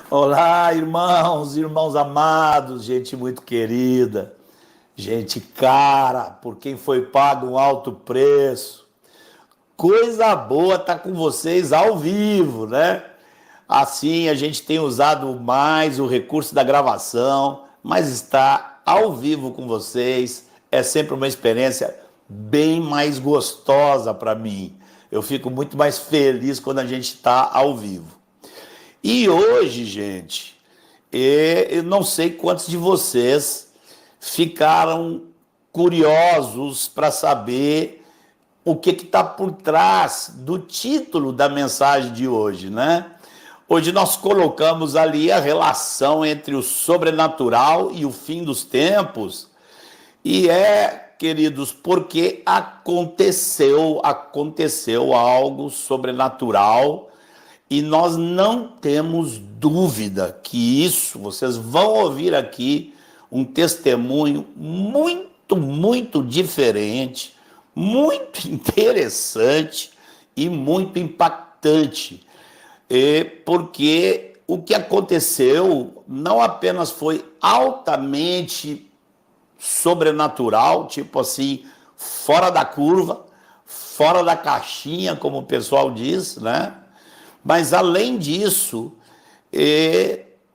Olá, irmãos amados, gente muito querida, gente cara, por quem foi pago um alto preço. Coisa boa estar com vocês ao vivo, né? Assim a gente tem usado mais o recurso da gravação, mas estar ao vivo com vocês é sempre uma experiência bem mais gostosa para mim. Eu fico muito mais feliz quando a gente está ao vivo. E hoje, gente, eu não sei quantos de vocês ficaram curiosos para saber o que está por trás do título da mensagem de hoje, né? Hoje nós colocamos ali a relação entre o sobrenatural e o fim dos tempos, e queridos, porque aconteceu algo sobrenatural e nós não temos dúvida que isso, vocês vão ouvir aqui um testemunho muito diferente, muito interessante e muito impactante. Porque o que aconteceu não apenas foi altamente sobrenatural, tipo assim, fora da curva, fora da caixinha, como o pessoal diz, né? Mas, além disso,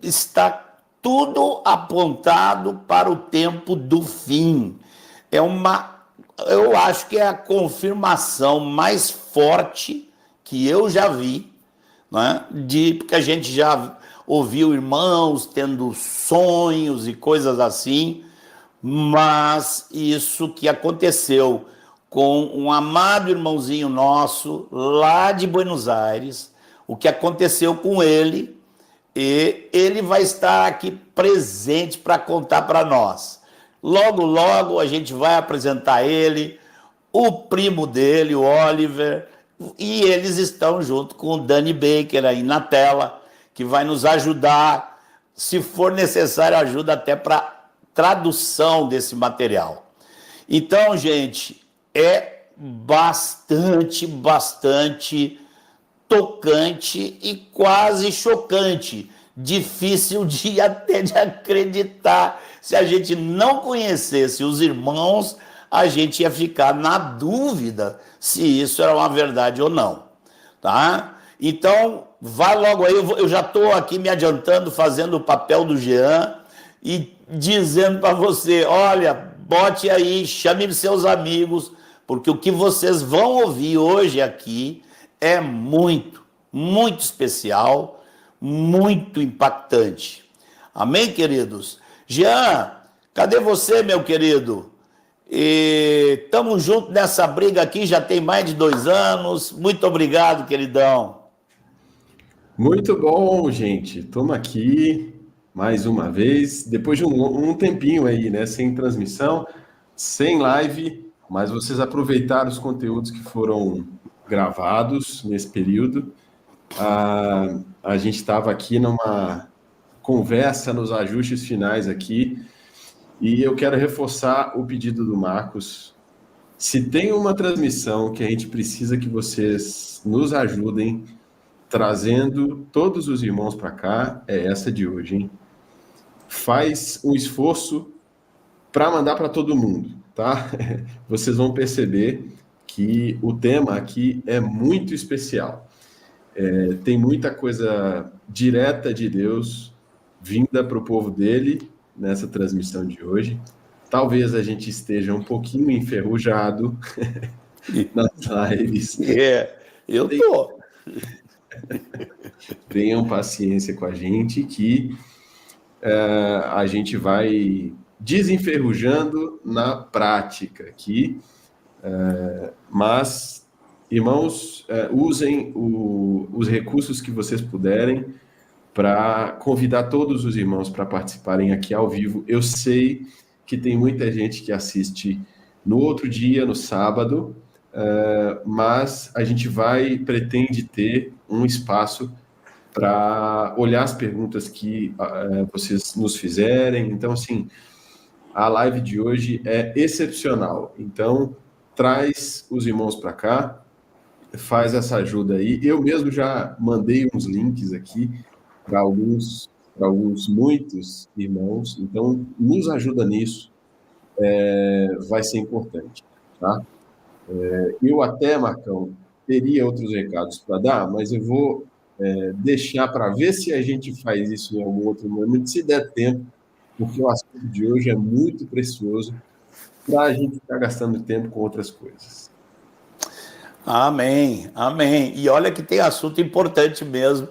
está tudo apontado para o tempo do fim. Eu acho que é a confirmação mais forte que eu já vi, né? Porque a gente já ouviu irmãos tendo sonhos e coisas assim, mas isso que aconteceu com um amado irmãozinho nosso lá de Buenos Aires, o que aconteceu com ele, e ele vai estar aqui presente para contar para nós. Logo a gente vai apresentar ele, o primo dele, o Oliver, e eles estão junto com o Danny Baker aí na tela, que vai nos ajudar, se for necessário, ajuda até para tradução desse material. Então, gente, é bastante tocante e quase chocante. Difícil até de acreditar. Se a gente não conhecesse os irmãos, a gente ia ficar na dúvida se isso era uma verdade ou não. Tá? Então, vai logo aí. Eu já estou aqui me adiantando, fazendo o papel do Jean e dizendo para você: olha, bote aí, chame seus amigos, porque o que vocês vão ouvir hoje aqui é muito especial, muito impactante. Amém, queridos? Jean, cadê você, meu querido? Estamos juntos nessa briga aqui, já tem mais de 2 anos. Muito obrigado, queridão. Muito bom, gente. Estamos aqui mais uma vez, depois de um tempinho aí, né? Sem transmissão, sem live, mas vocês aproveitaram os conteúdos que foram gravados nesse período. A gente estava aqui numa conversa nos ajustes finais aqui, e eu quero reforçar o pedido do Marcos. Se tem uma transmissão que a gente precisa que vocês nos ajudem, trazendo todos os irmãos para cá, é essa de hoje, hein? Faz um esforço para mandar para todo mundo, tá? Vocês vão perceber que o tema aqui é muito especial. Tem muita coisa direta de Deus vinda para o povo dele nessa transmissão de hoje. Talvez a gente esteja um pouquinho enferrujado nas lives. Eu tô. Tenham paciência com a gente que a gente vai desenferrujando na prática aqui, mas, irmãos, usem os recursos que vocês puderem para convidar todos os irmãos para participarem aqui ao vivo. Eu sei que tem muita gente que assiste no outro dia, no sábado, mas a gente pretende ter um espaço para olhar as perguntas que vocês nos fizerem. Então, assim, a live de hoje é excepcional. Então, traz os irmãos para cá, faz essa ajuda aí. Eu mesmo já mandei uns links aqui para alguns muitos irmãos. Então, nos ajuda nisso, vai ser importante, tá? Eu até, Marcão, teria outros recados para dar, mas eu vou deixar para ver se a gente faz isso em algum outro momento, se der tempo, porque o assunto de hoje é muito precioso para a gente ficar gastando tempo com outras coisas. Amém, amém. E olha que tem assunto importante mesmo,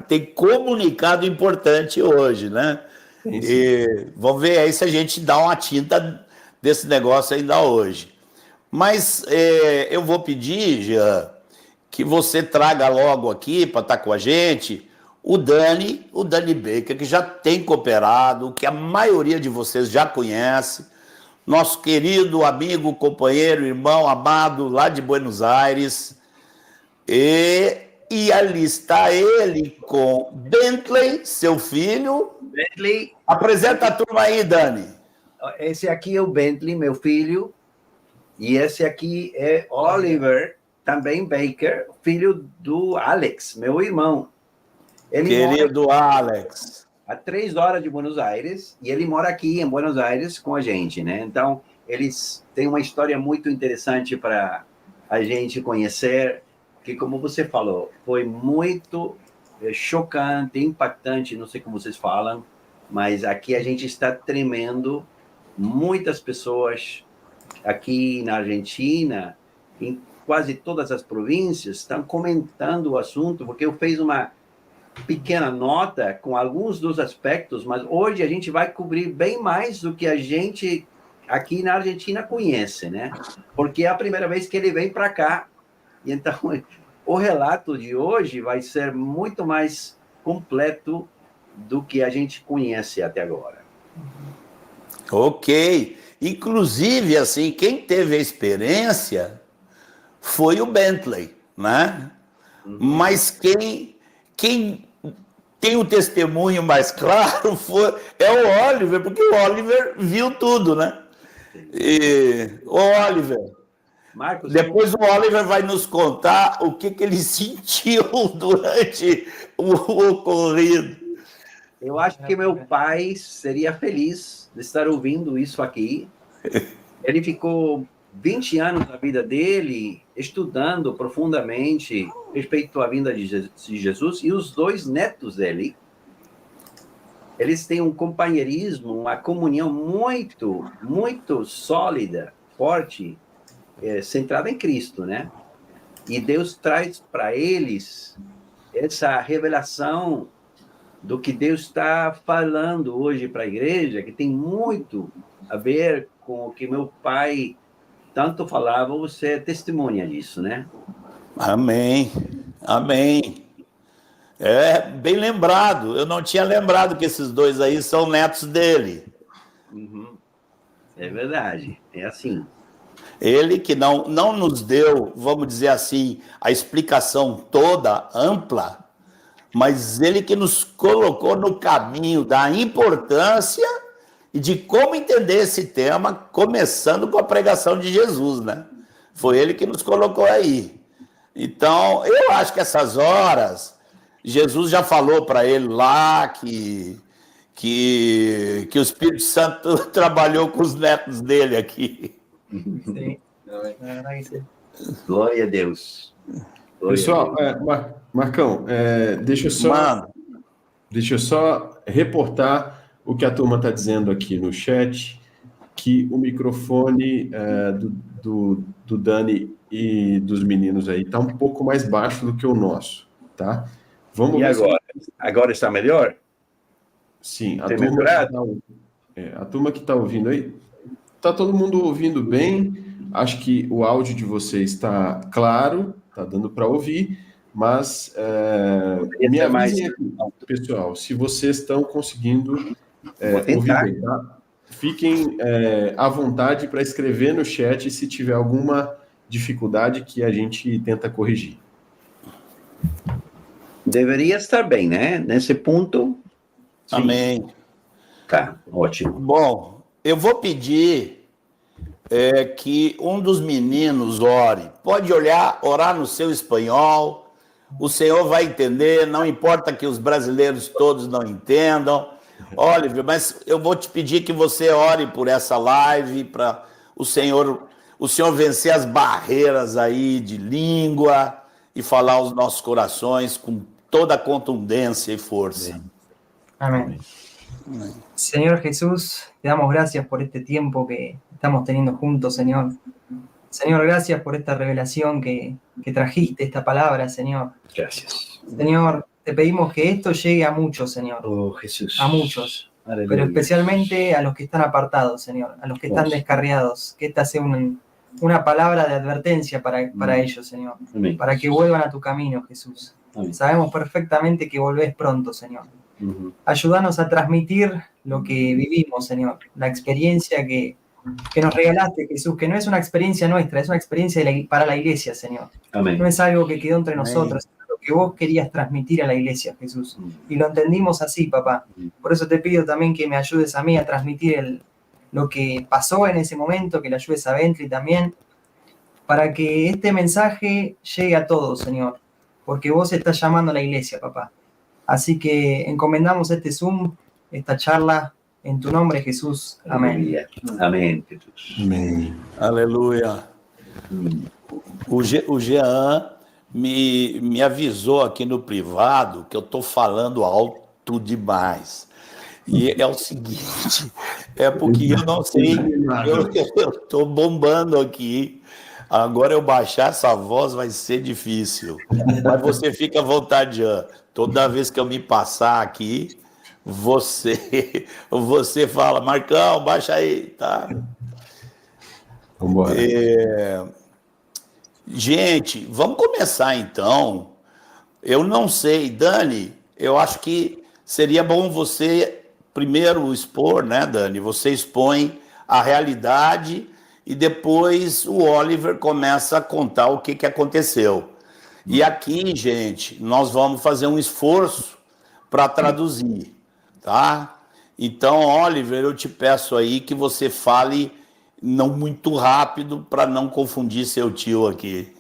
tem comunicado importante hoje, né? E vamos ver aí se a gente dá uma tinta desse negócio ainda hoje. Mas eu vou pedir, Jean, que você traga logo aqui para estar com a gente o Dani Baker, que já tem cooperado, que a maioria de vocês já conhece, nosso querido amigo, companheiro, irmão amado lá de Buenos Aires. E ali está ele com Bentley, seu filho. Bentley. Apresenta a turma aí, Dani. Esse aqui é o Bentley, meu filho. E esse aqui é Oliver, também Baker, filho do Alex, meu irmão. Ele querido Alex. A 3 horas de Buenos Aires, e ele mora aqui em Buenos Aires com a gente, né? Então, eles têm uma história muito interessante para a gente conhecer, que, como você falou, foi muito chocante, impactante, não sei como vocês falam, mas aqui a gente está tremendo. Muitas pessoas aqui na Argentina, em quase todas as províncias, estão comentando o assunto, porque eu fiz uma pequena nota com alguns dos aspectos, mas hoje a gente vai cobrir bem mais do que a gente aqui na Argentina conhece, né? Porque é a primeira vez que ele vem para cá. E então, o relato de hoje vai ser muito mais completo do que a gente conhece até agora. Ok. Inclusive, assim, quem teve a experiência foi o Bentley, né? Mas quem tem o testemunho mais claro é o Oliver, porque o Oliver viu tudo, né? O Oliver, Marcos, depois o Oliver vai nos contar o que ele sentiu durante o ocorrido. Eu acho que meu pai seria feliz de estar ouvindo isso aqui. Ele ficou 20 anos da vida dele estudando profundamente respeito à vinda de Jesus, e os 2 netos dele, eles têm um companheirismo, uma comunhão muito, muito sólida, forte, centrada em Cristo, né? E Deus traz para eles essa revelação do que Deus está falando hoje para a igreja, que tem muito a ver com o que meu pai tanto falava. Você é testemunha disso, né? Amém, amém. É bem lembrado, eu não tinha lembrado que esses 2 aí são netos dele. Uhum. É verdade, é assim. Ele que não nos deu, vamos dizer assim, a explicação toda, ampla, mas ele que nos colocou no caminho da importância e de como entender esse tema, começando com a pregação de Jesus, né? Foi ele que nos colocou aí. Então, eu acho que essas horas, Jesus já falou para ele lá que o Espírito Santo trabalhou com os netos dele aqui. Sim. Glória a Deus. Glória Pessoal, a Deus. Marcão, deixa eu só reportar o que a turma está dizendo aqui no chat, que o microfone do Dani e dos meninos aí está um pouco mais baixo do que o nosso, tá? Vamos e ver agora? Agora está melhor? Sim, a turma que está ouvindo aí, está todo mundo ouvindo bem. Acho que o áudio de vocês está claro, está dando para ouvir, mas me avisem aqui, pessoal, se vocês estão conseguindo ouvir bem, tá? Fiquem à vontade para escrever no chat se tiver alguma dificuldade que a gente tenta corrigir. Deveria estar bem, né? Nesse ponto. Sim. Amém. Tá, ótimo. Bom, eu vou pedir que um dos meninos ore. Pode orar no seu espanhol, o senhor vai entender, não importa que os brasileiros todos não entendam. Oliver, mas eu vou te pedir que você ore por essa live, para o senhor vencer as barreiras aí de língua e falar aos nossos corações com toda a contundência y fuerza. Amén. Señor Jesús, te damos gracias por este tiempo que estamos teniendo juntos, Señor. Señor, gracias por esta revelación que trajiste, esta palabra, Señor. Gracias. Señor, te pedimos que esto llegue a muchos, Señor. Oh, Jesús. A muchos. Aleluya. Pero especialmente a los que están apartados, Señor. A los que están descarriados. Que esta sea una palabra de advertencia para ellos, Señor. Amén. Para que vuelvan a tu camino, Jesús. Amén. Sabemos perfectamente que volvés pronto, Señor. Ayúdanos a transmitir lo que vivimos, Señor. La experiencia que nos regalaste, Jesús, que no es una experiencia nuestra, es una experiencia para la iglesia, Señor. Amén. No es algo que quedó entre nosotros, es lo que vos querías transmitir a la iglesia, Jesús. Y lo entendimos así, papá. Por eso te pido también que me ayudes a mí a transmitir lo que pasó en ese momento, que le ayudes a Bentley también, para que este mensaje llegue a todos, Señor. Porque vos estás llamando a la iglesia, papá. Así que encomendamos este Zoom, esta charla, en tu nombre, Jesús. Amén. Aleluya. Amém, Jesús. Amém. Aleluia. O Jean me avisou aqui no privado que eu estou falando alto demais. E é o seguinte, é porque eu não sei, eu estou bombando aqui. Agora eu baixar essa voz vai ser difícil. Mas você fica à vontade, Jean. Toda vez que eu me passar aqui, você fala, Marcão, baixa aí, tá? Vamos embora. Gente, vamos começar então. Eu não sei, Dani, eu acho que seria bom você primeiro expor, né, Dani? Você expõe a realidade e depois o Oliver começa a contar o que aconteceu. E aqui, gente, nós vamos fazer um esforço para traduzir, tá? Então, Oliver, eu te peço aí que você fale não muito rápido para não confundir seu tio aqui.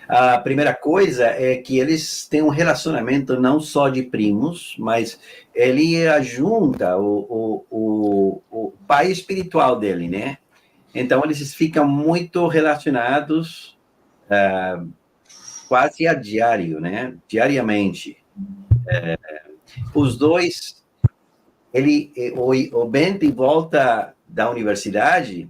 A primeira coisa é que eles têm um relacionamento não só de primos, mas ele ajunta o pai espiritual dele, né? Então, eles ficam muito relacionados quase a diário, né? Diariamente. Os dois, o Bentley volta da universidade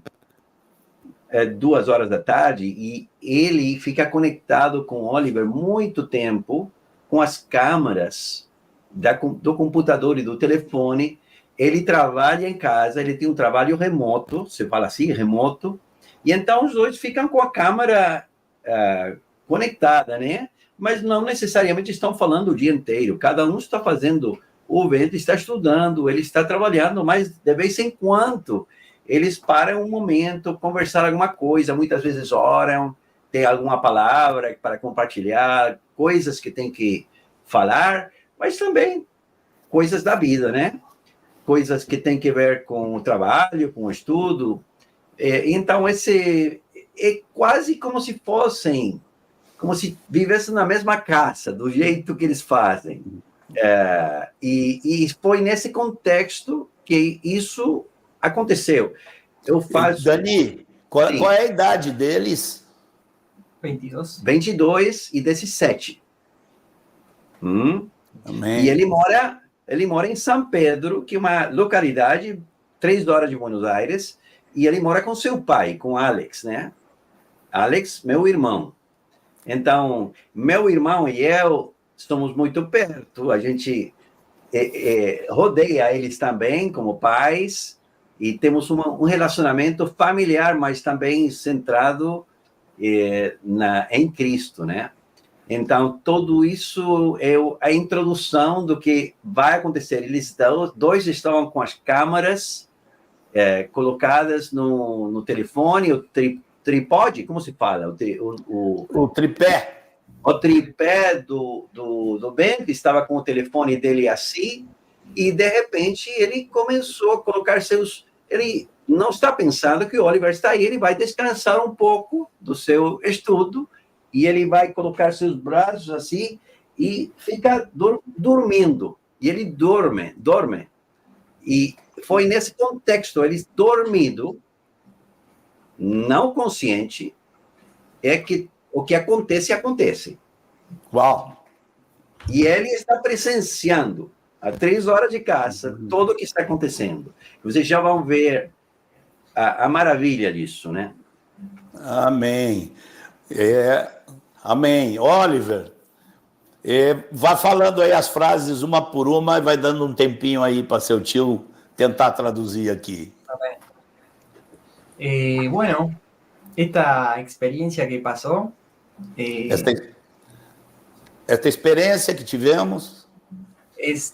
2 da tarde e ele fica conectado com o Oliver muito tempo com as câmeras do computador e do telefone. Ele trabalha em casa, ele tem um trabalho remoto, se fala assim, remoto, e então os dois ficam com a câmera conectada, né? Mas não necessariamente estão falando o dia inteiro. Cada um está fazendo o evento, está estudando, ele está trabalhando, mas de vez em quando eles param um momento, conversar alguma coisa, muitas vezes oram, tem alguma palavra para compartilhar, coisas que tem que falar, mas também coisas da vida, né? Coisas que tem que ver com o trabalho, com o estudo. Então, esse é quase como se fossem, como se vivessem na mesma casa, do jeito que eles fazem. E foi nesse contexto que isso aconteceu. Eu faço... Dani, qual é a idade deles? 22. 22 e 17. Amém. E ele mora em São Pedro, que é uma localidade 3 horas de Buenos Aires, e ele mora com seu pai, com Alex, né? Alex, meu irmão. Então, meu irmão e eu somos muito perto, a gente rodeia eles também como pais, e temos um relacionamento familiar, mas também centrado em Cristo, né? Então, tudo isso é a introdução do que vai acontecer. Eles dois estão com as câmeras colocadas no telefone, o tripode, como se fala? O tripé. O tripé do Ben, que estava com o telefone dele assim, e, de repente, ele começou a colocar Ele não está pensando que o Oliver está aí, ele vai descansar um pouco do seu estudo, e ele vai colocar seus braços assim e fica dormindo. E ele dorme. E foi nesse contexto, ele dormido, não consciente, é que o que acontece. Uau! E ele está presenciando, a 3 horas de casa, tudo o que está acontecendo. Vocês já vão ver a maravilha disso, né? Amém. Amém. Oliver, vai falando aí as frases uma por uma e vai dando um tempinho aí para seu tio tentar traduzir aqui. Bueno, esta experiencia que pasó, Esta experiência que tivemos es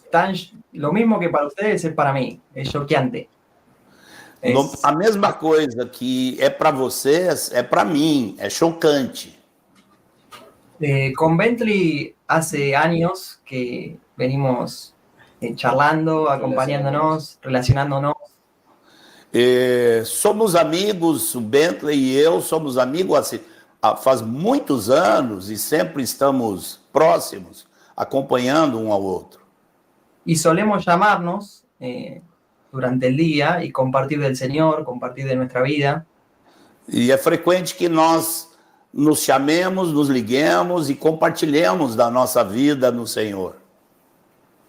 lo mismo que para ustedes es para mí, es choqueante. a mesma coisa que é para vocês, é para mim, é chocante. Con Bentley hace años que venimos charlando, acompañándonos, relacionándonos. Somos amigos, o Bentley e eu somos amigos assim, faz muitos anos e sempre estamos próximos, acompanhando um ao outro. Y solemos llamarnos durante el día y compartir del Señor, compartir de nuestra vida. E é frequente que nós nos chamemos, nos liguemos e compartilhemos da nossa vida no Senhor.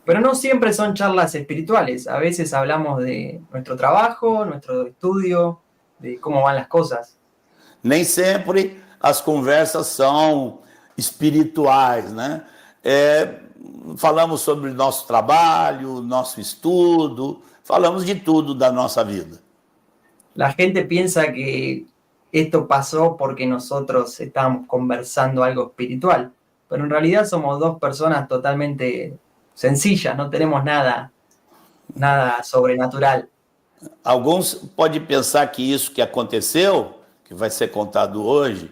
Pero no siempre son charlas espirituales. A veces hablamos de nuestro trabajo, nuestro estudio, de cómo van las cosas. Nem sempre as conversas são espirituais, né? Falamos sobre nosso trabalho, nosso estudo, falamos de tudo da nossa vida. La gente piensa que esto pasó porque nosotros estábamos conversando algo espiritual, pero en realidad somos dos personas totalmente sencillas, no tenemos nada sobrenatural. Alguns podem pensar que isso que aconteceu, que vai ser contado hoje,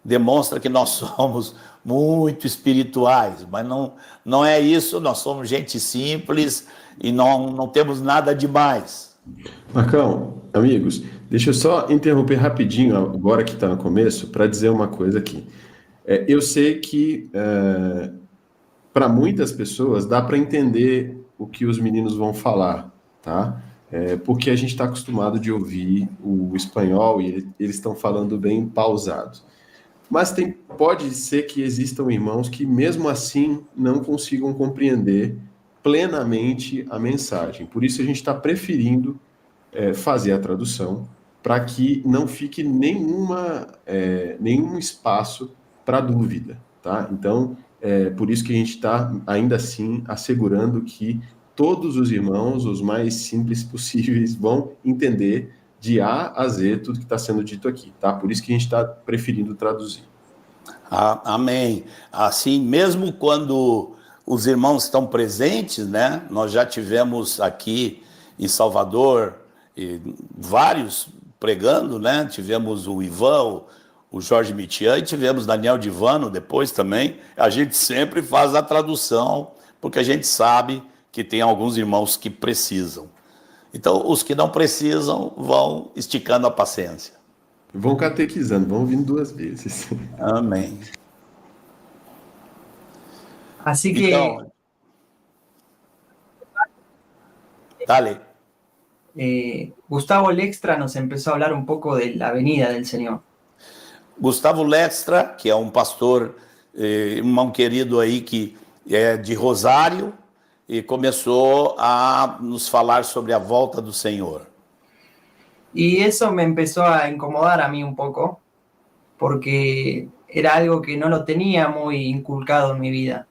demonstra que nós somos muito espirituais, mas não é isso, nós somos gente simples e não temos nada demais. Marcão, amigos, deixa eu só interromper rapidinho, agora que está no começo, para dizer uma coisa aqui. Eu sei que para muitas pessoas dá para entender o que os meninos vão falar, tá? Porque a gente está acostumado de ouvir o espanhol e eles estão falando bem pausado. Mas pode ser que existam irmãos que mesmo assim não consigam compreender plenamente a mensagem. Por isso a gente está preferindo fazer a tradução para que não fique nenhum espaço para dúvida, tá? Então, por isso que a gente está ainda assim assegurando que todos os irmãos, os mais simples possíveis, vão entender de A a Z tudo que está sendo dito aqui, tá? Por isso que a gente está preferindo traduzir. Amém. Assim, mesmo quando os irmãos estão presentes, né? Nós já tivemos aqui em Salvador vários pregando, né? Tivemos o Ivan, o Jorge Mitian e tivemos Daniel Divano depois também. A gente sempre faz a tradução, porque a gente sabe que tem alguns irmãos que precisam. Então, os que não precisam vão esticando a paciência. Vão catequizando, vão vindo 2 vezes. Amém. Así que... Então, dale. Gustavo Lextra nos empezó a hablar un poco de la venida del Señor. Gustavo Lextra, que é um pastor, irmão querido aí, que é de Rosário, e começou a nos falar sobre a volta do Senhor. Y eso me empezó a incomodar a mí un poco, porque era algo que no lo tenía muy inculcado en mi vida.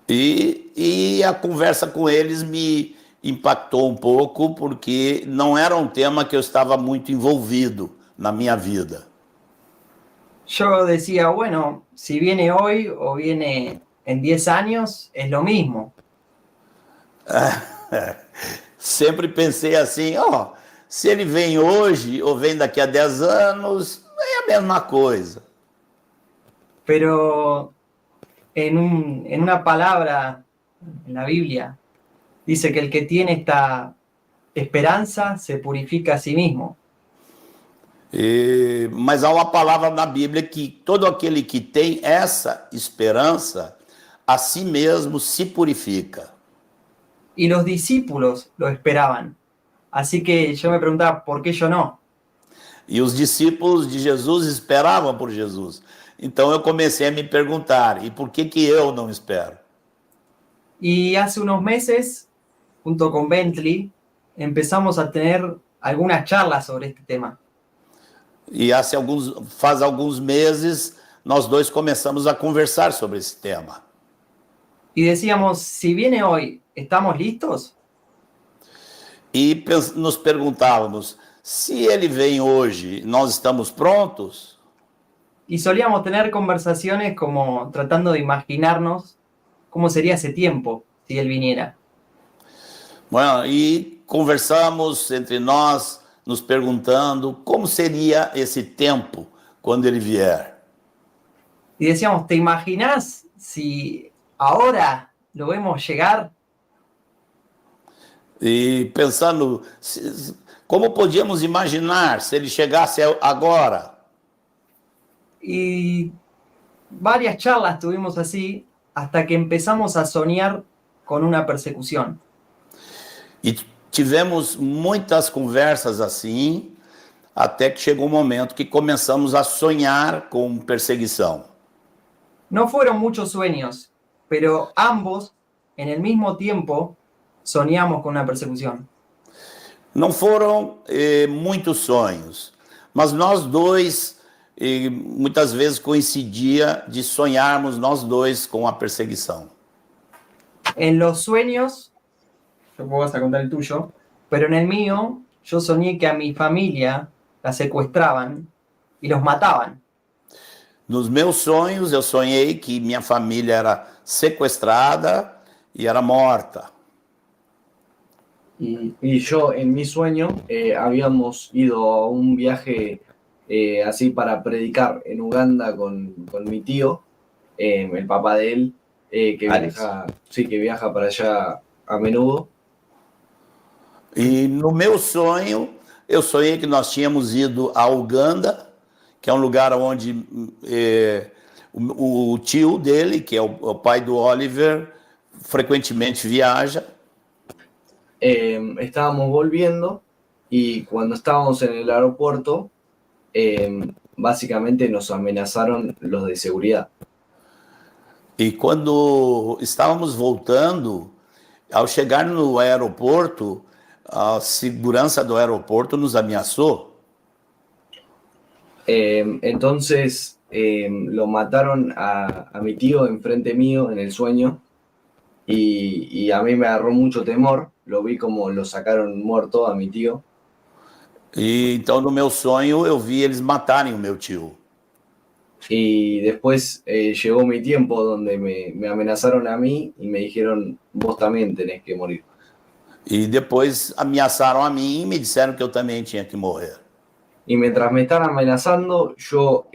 E a conversa com eles me impactou um pouco, porque não era um tema que eu estava muito envolvido na minha vida. Yo decía, bueno, si viene hoy o viene en 10 años, es lo mismo. Sempre pensei assim, se ele vem hoje ou vem daqui a 10 anos, é a mesma coisa. Pero en una palabra en la Biblia dice que el que tiene esta esperanza se purifica a sí mismo. Mas há uma palavra na Bíblia que todo aquele que tem essa esperança, a si mesmo se purifica. Y los discípulos lo esperaban. Así que yo me preguntaba, ¿por qué yo no? E os discípulos de Jesus esperavam por Jesus. Então eu comecei a me perguntar, e por que eu não espero? Y hace unos meses, junto con Bentley, empezamos a tener algunas charlas sobre este tema. E faz alguns meses, nós dois começamos a conversar sobre esse tema. Y decíamos, si viene hoy, ¿estamos listos? E nos perguntávamos, se ele vem hoje, nós estamos prontos? Y solíamos tener conversaciones como tratando de imaginarnos cómo sería ese tiempo si él viniera. Bueno, e conversamos entre nós, nos perguntando como seria esse tempo quando ele vier. Y decíamos, ¿te imaginas si ahora lo vemos llegar? E pensando, como podíamos imaginar se ele chegasse agora? Y varias charlas tuvimos así hasta que empezamos a soñar con una persecución. E tivemos muitas conversas assim, até que chegou um momento que começamos a sonhar com perseguição. No fueron muchos sueños, pero ambos, en el mismo tiempo, soñamos con una persecución. Não foram muitos sonhos, mas nós dois, muitas vezes coincidia de sonharmos nós dois com a perseguição. En los sueños, yo puedo vas a contar el tuyo, pero en el mío, yo soñé que a mi familia la secuestraban y los mataban. Nos meus sonhos, eu sonhei que minha família era sequestrada e era morta. Y yo en mi sueño habíamos ido a un viaje así para predicar en Uganda con mi tío, el papá de él, que viaja para allá a menudo. E no meu sonho, eu sonhei que nós tínhamos ido a Uganda, que é um lugar onde o tio dele, que é o pai do Oliver, frequentemente viaja. Estábamos volviendo y cuando estábamos en el aeropuerto, básicamente nos amenazaron los de seguridad. E quando estávamos voltando, ao chegar no aeroporto, a segurança do aeroporto nos ameaçou. Entonces lo mataron a mi tío enfrente mío en el sueño y a mí me agarró mucho temor. Lo vi como lo sacaron muerto a mi tío. E então no meu sonho eu vi eles matarem o meu tio. Y después llegó mi tiempo donde me amenazaron a mí y me dijeron, vos también tenés que morir. E depois ameaçaram a mim e me disseram que eu também tinha que morrer. Y mientras me están amenazando, yo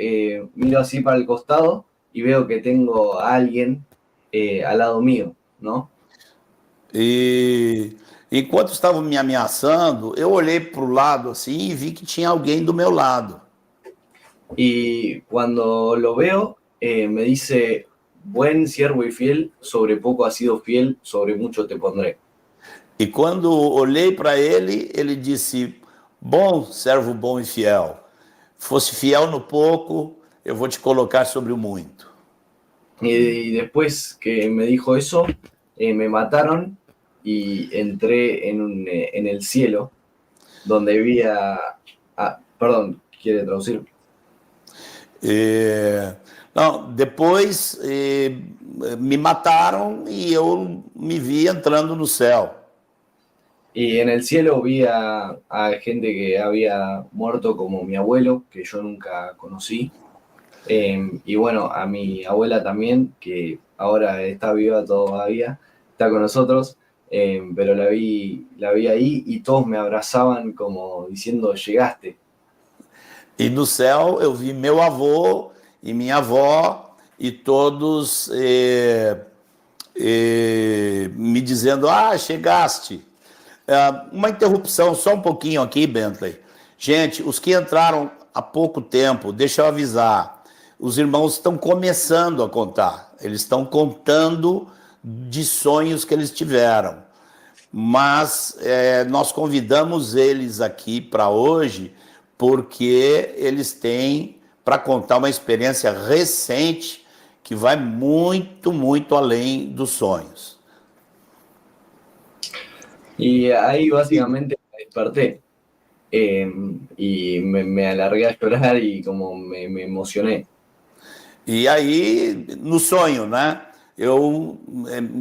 miro así para el costado y veo que tengo a alguien al lado mío, ¿no? E enquanto estavam me ameaçando, eu olhei para o lado assim e vi que tinha alguém do meu lado. Y cuando lo veo, me dice, buen siervo y fiel, sobre poco has sido fiel, sobre mucho te pondré. E quando olhei para ele, ele disse, bom servo bom e fiel, fosse fiel no pouco, eu vou te colocar sobre o muito. Y después que me dijo eso, me mataron y entré en el cielo, donde vi perdón, ¿quiere traducir? Não, depois me mataram e eu me vi entrando no céu. Y en el cielo vi a gente que había muerto, como mi abuelo, que yo nunca conocí. Y bueno, a mi abuela también, que ahora está viva todavía, está con nosotros, pero la vi ahí y todos me abrazaban como diciendo, llegaste. E no céu eu vi meu avô e minha avó e todos me dizendo, chegaste. Uma interrupção só um pouquinho aqui, Bentley. Gente, os que entraram há pouco tempo, deixa eu avisar, os irmãos estão começando a contar, eles estão contando de sonhos que eles tiveram, mas nós convidamos eles aqui para hoje porque eles têm para contar uma experiência recente que vai muito, muito além dos sonhos. Y ahí básicamente me desperté y me alargué a llorar y como me emocioné. E aí, no sonho, né? Eu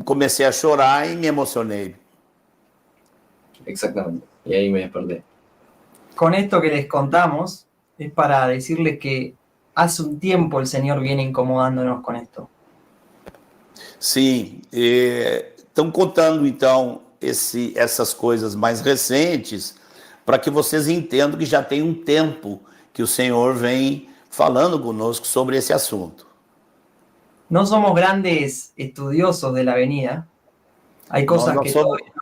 comecei a chorar e me emocionei. Exactamente. Y ahí me desperté. Con esto que les contamos es para decirles que hace un tiempo el Señor viene incomodándonos con esto. Sim, estão contando então essas coisas mais recentes para que vocês entendam que já tem um tempo que o Senhor vem falando conosco sobre esse assunto. No somos grandes estudiosos de la venida. Hay cosas Nós que não todavía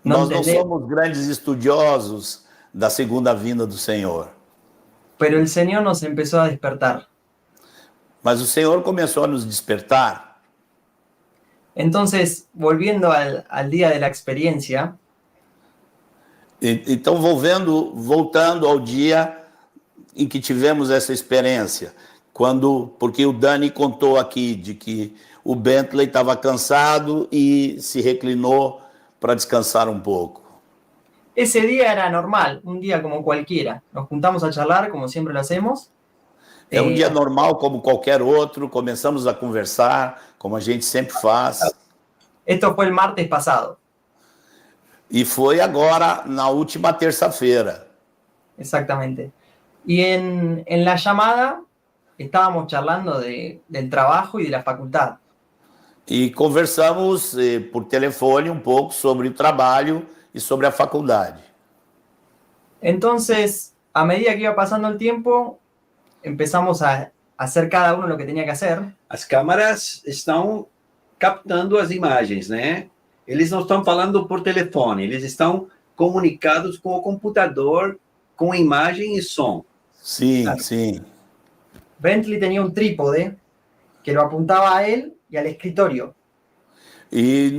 no Nós não entendemos, somos grandes estudiosos da segunda vinda do Senhor, pero el Señor nos empezó a despertar. mas o Senhor começou a nos despertar. Entonces, volviendo al día de la experiencia, Então, voltando ao dia em que tivemos essa experiência, porque o Dani contou aqui de que o Bentley estava cansado e se reclinou para descansar um pouco. ese día era normal, un día como cualquiera. Nos juntamos a charlar, como siempre lo hacemos. É um dia normal como qualquer outro, começamos a conversar, como a gente sempre faz. Esto fue el martes pasado, E foi agora, na última terça-feira. exactamente. Y en la llamada estábamos charlando del trabajo y de la facultad. E conversamos por telefone um pouco sobre o trabalho e sobre a faculdade. Entonces, a medida que iba pasando el tiempo, empezamos a hacer cada uno lo que tenía que hacer. As câmaras estão captando as imagens, né? Eles não estão falando por telefone, eles estão comunicados com o computador, com imagem e som. Sim, Claro. sim. Bentley tenía un trípode que lo apuntaba a él y al escritorio. E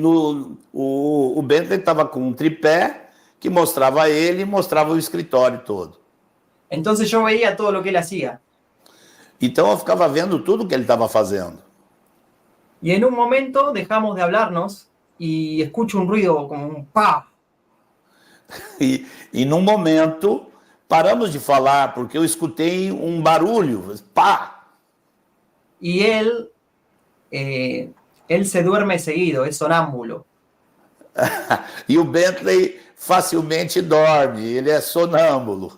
o Bentley estava com um tripé que mostrava ele e mostrava o escritório todo. Entonces yo veía todo lo que él hacía. Então eu ficava vendo tudo que ele estava fazendo. Y en un momento dejamos de hablarnos y escucho un ruido como un pa. E num momento paramos de falar porque eu escutei um barulho, pá! Y él se duerme seguido, es sonámbulo. E o Bentley facilmente dorme, ele é sonâmbulo.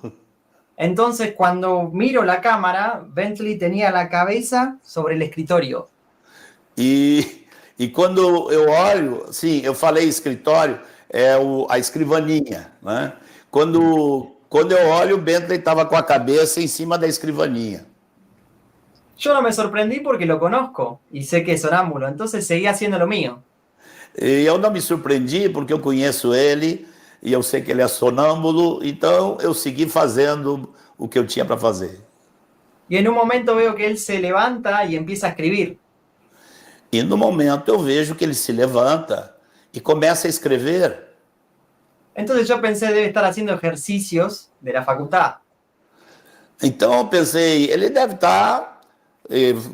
Entonces cuando miro la cámara, Bentley tenía la cabeza sobre el escritorio. E quando eu olho, sim, eu falei escritório, a escrivaninha, né? Quando eu olho, o Bentley estava com a cabeça em cima da escrivaninha. Yo no me sorprendí porque lo conozco y sé que es sonámbulo, entonces seguía haciendo lo mío. E eu não me surpreendi porque eu conheço ele e eu sei que ele é sonâmbulo, então eu segui fazendo o que eu tinha para fazer. Y en un momento veo que él se levanta y empieza a escribir. E no momento eu vejo que ele se levanta e começa a escrever. Entonces yo pensé, debe estar haciendo ejercicios de la facultad. Então eu pensei, ele deve estar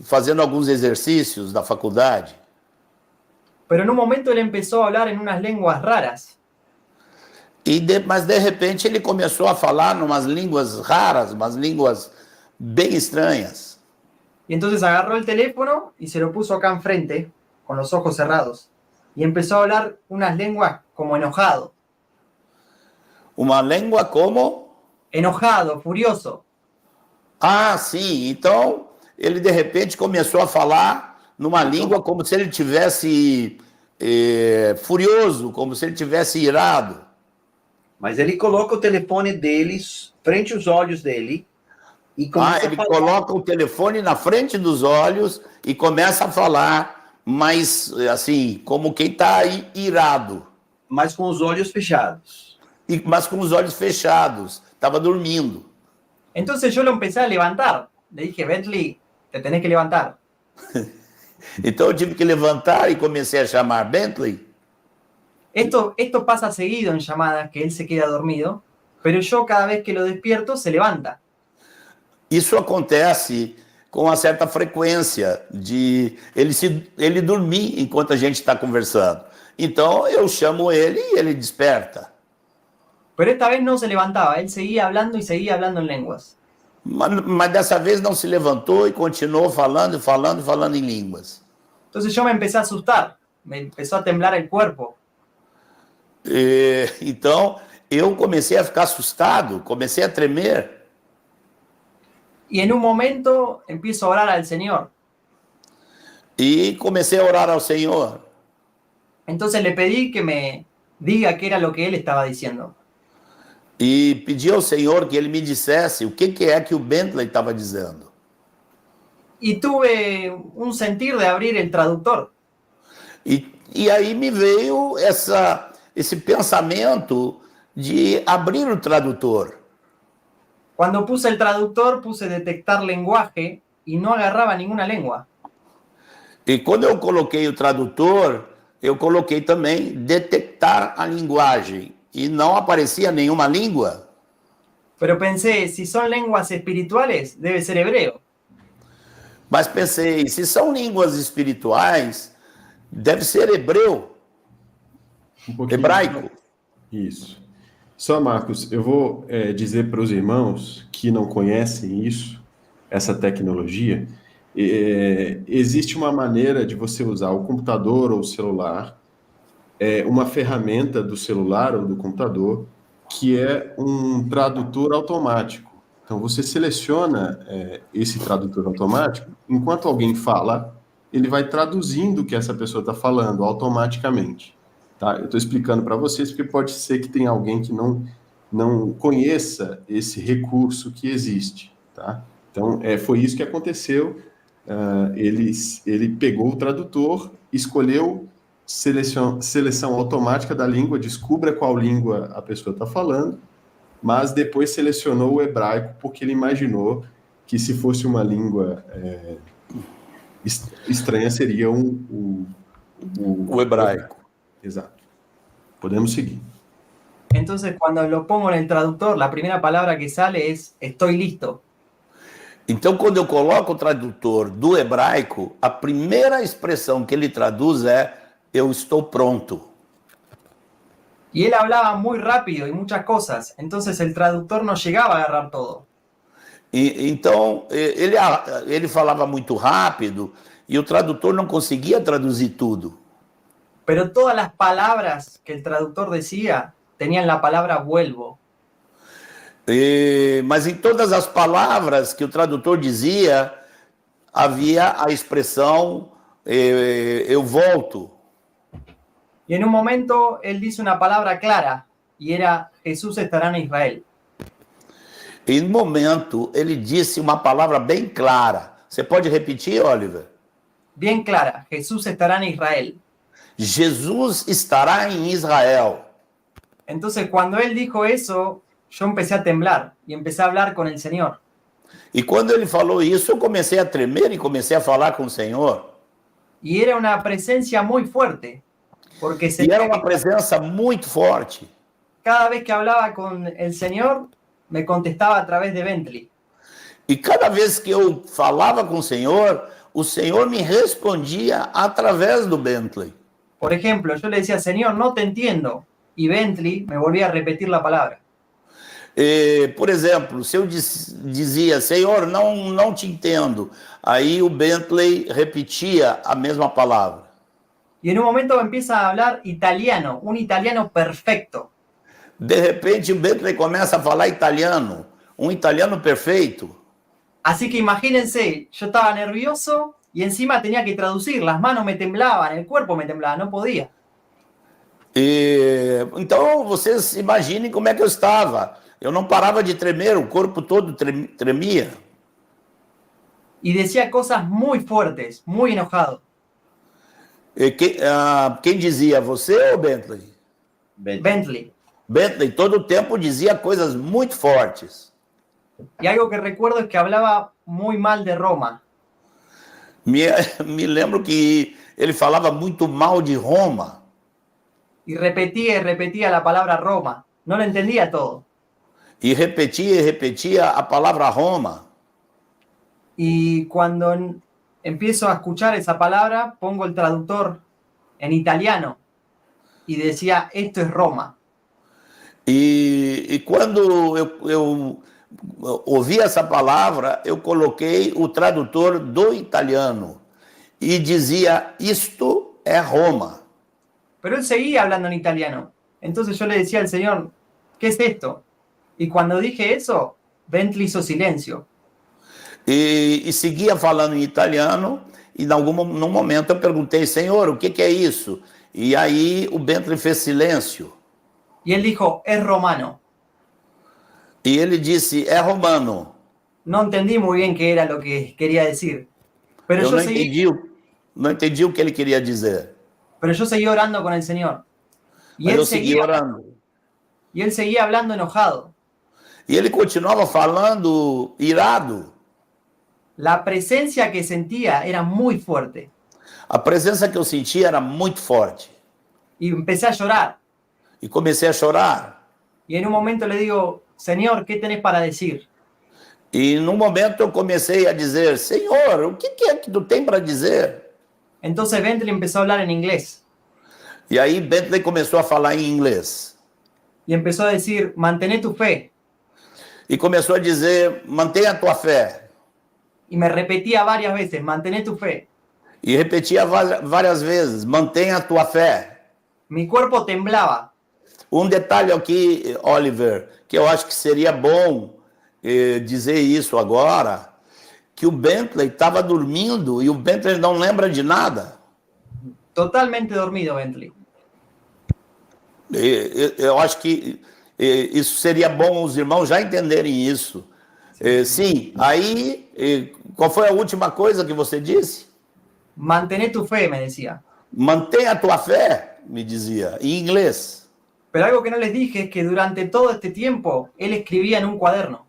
fazendo alguns exercícios da faculdade. Pero en un momento él empezó a hablar en unas lenguas raras. Mas de repente ele começou a falar em umas línguas raras, umas línguas bem estranhas. Y entonces agarró el teléfono y se lo puso acá enfrente, con los ojos cerrados. Y empezó a hablar unas lenguas como enojado. Uma língua como? Enojado, furioso. Ah, sim. Então ele de repente começou a falar numa língua como se ele tivesse furioso, como se ele tivesse irado. Mas ele coloca o telefone deles frente aos olhos dele e começa ele a falar. coloca o telefone na frente dos olhos e começa a falar, mas assim, como quem está irado. Mas com os olhos fechados. Mas com os olhos fechados, estava dormindo. Entonces yo lo empecé a levantar. Le dije, Bentley, te tenés que levantar. Então eu tive que levantar e comecei a chamar Bentley. Esto pasa seguido en llamadas, que él se queda dormido, pero yo cada vez que lo despierto se levanta. Isso acontece com uma certa frequência de ele dormir enquanto a gente está conversando. Então eu chamo ele e ele desperta. Pero esta vez no se levantaba, él seguía hablando y seguía hablando en lenguas. Mas dessa vez não se levantou e continuou falando em línguas. Entonces yo me empecé a asustar, me empezó a temblar el cuerpo. Então eu comecei a ficar assustado, comecei a tremer. Y en un momento empiezo a orar al Señor. E comecei a orar ao Senhor. Entonces le pedí que me diga qué era lo que él estaba diciendo. E pedi ao Senhor que ele me dissesse o que é que o Bentley estava dizendo. Y tuve un sentir de abrir el traductor. E aí me veio esse pensamento de abrir o tradutor. Cuando puse el traductor, puse detectar lenguaje y no agarraba ninguna lengua. E quando eu coloquei o tradutor, eu coloquei também detectar a linguagem. E não aparecia nenhuma língua. Pero pensé, si son lenguas espirituales, debe ser hebreo. Mas pensei, se são línguas espirituais, deve ser hebreu, hebraico. Isso. Só, Marcos, eu vou dizer para os irmãos que não conhecem isso, essa tecnologia, existe uma maneira de você usar o computador ou o celular, uma ferramenta do celular ou do computador, que é um tradutor automático. Então, você seleciona esse tradutor automático, enquanto alguém fala, ele vai traduzindo o que essa pessoa está falando automaticamente. Tá? Eu estou explicando para vocês, porque pode ser que tenha alguém que não conheça esse recurso que existe. Tá? Então, foi isso que aconteceu. Ele pegou o tradutor, escolheu seleção automática da língua, descubra qual língua a pessoa está falando, mas depois selecionou o hebraico, porque ele imaginou que se fosse uma língua estranha, seria o hebraico. Exato. Podemos seguir. Entonces, cuando lo pongo en el traductor, la primera palabra que sale es estoy listo. Então, quando eu coloco o tradutor do hebraico, a primeira expressão que ele traduz é eu estou pronto. Y él hablaba muy rápido y muchas cosas, entonces el traductor no llegaba a agarrar todo. Então, ele falava muito rápido e o tradutor não conseguia traduzir tudo. Pero todas las palabras que el traductor decía tenían la palabra vuelvo. Mas em todas as palavras que o tradutor dizia, havia a expressão eu volto. Y en un momento él dice una palabra clara y era Jesús estará en Israel. Em um momento ele disse uma palavra bem clara. Você pode repetir, Oliver? Bien clara, Jesús estará en Israel. Jesus estará em Israel. Entonces cuando él dijo eso, yo empecé a temblar y empecé a hablar con el Señor. E quando ele falou isso, eu comecei a tremer e comecei a falar com o Senhor. Y era una presencia muy fuerte. Porque E era uma presença muito forte. Cada vez que hablaba con el Señor, me contestaba a través de Bentley. E cada vez que eu falava com o Senhor me respondia através do Bentley. Por ejemplo, yo le decía, Señor, no te entiendo. Y Bentley me volvía a repetir la palabra. Por exemplo, se eu dizia, Senhor, não te entendo, aí o Bentley repetia a mesma palavra. Y en un momento empieza a hablar italiano, un italiano perfecto. De repente, o Bentley começa a falar italiano, um italiano perfeito. Así que imagínense, yo estaba nervioso y encima tenía que traducir, las manos me temblaban, el cuerpo me temblaba, no podía. Então, vocês imaginem como é que eu estava. Eu não parava de tremer, o corpo todo tremia. Y decía cosas muy fuertes, muy enojado. Quem dizia, você ou Bentley? Bentley. Bentley todo o tempo dizia coisas muito fortes. Y algo que recuerdo es que hablaba muy mal de Roma. Me lembro que ele falava muito mal de Roma. Y repetía la palabra Roma. No lo entendía todo. E repetia a palavra Roma. Y cuando empiezo a escuchar esa palabra, pongo el traductor en italiano y decía, esto es Roma. E quando eu ouvi essa palavra, eu coloquei o tradutor do italiano e dizia, isto é Roma. Pero él seguía hablando en italiano. Entonces yo le decía al Señor, ¿qué es esto? Y cuando dije eso, Bentley hizo silencio. E seguia falando em italiano, e num momento eu perguntei, Senhor, o que é isso? E aí o Bentley fez silêncio. Y él dijo, es romano. E ele disse, é romano. No entendí muy bien qué era lo que quería decir. Pero Eu yo seguí, não entendi o que ele queria dizer. pero yo seguí orando con el Señor. Y Mas él eu segui orando. y él seguía hablando enojado. E ele continuava falando irado. La presencia que sentía era muy fuerte. A presença que eu sentia era muito forte. Y empecé a llorar. E comecei a chorar. Y en un momento le digo, Señor, ¿qué tenés para decir? E num momento eu comecei a dizer, Senhor, o que é que tu tem para dizer? Entonces Bentley empezó a hablar en inglés. E aí Bentley começou a falar em inglês. Y empezó a decir, mantén tu fe. E começou a dizer, mantenha a tua fé. Y me repetía varias veces, mantén tu fe. E repetia várias vezes, mantenha a tua fé. Mi cuerpo temblaba. Um detalhe aqui, Oliver, que eu acho que seria bom dizer isso agora, que o Bentley estava dormindo e o Bentley não lembra de nada. Totalmente dormido, Bentley. Eu acho que isso seria bom os irmãos já entenderem isso. Sim, aí, qual foi a última coisa que você disse? Mantén tu fe, me decía. Mantenha a tua fé, me dizia, em inglês. Pero algo que no les dije es que durante todo este tiempo él escribía en un cuaderno.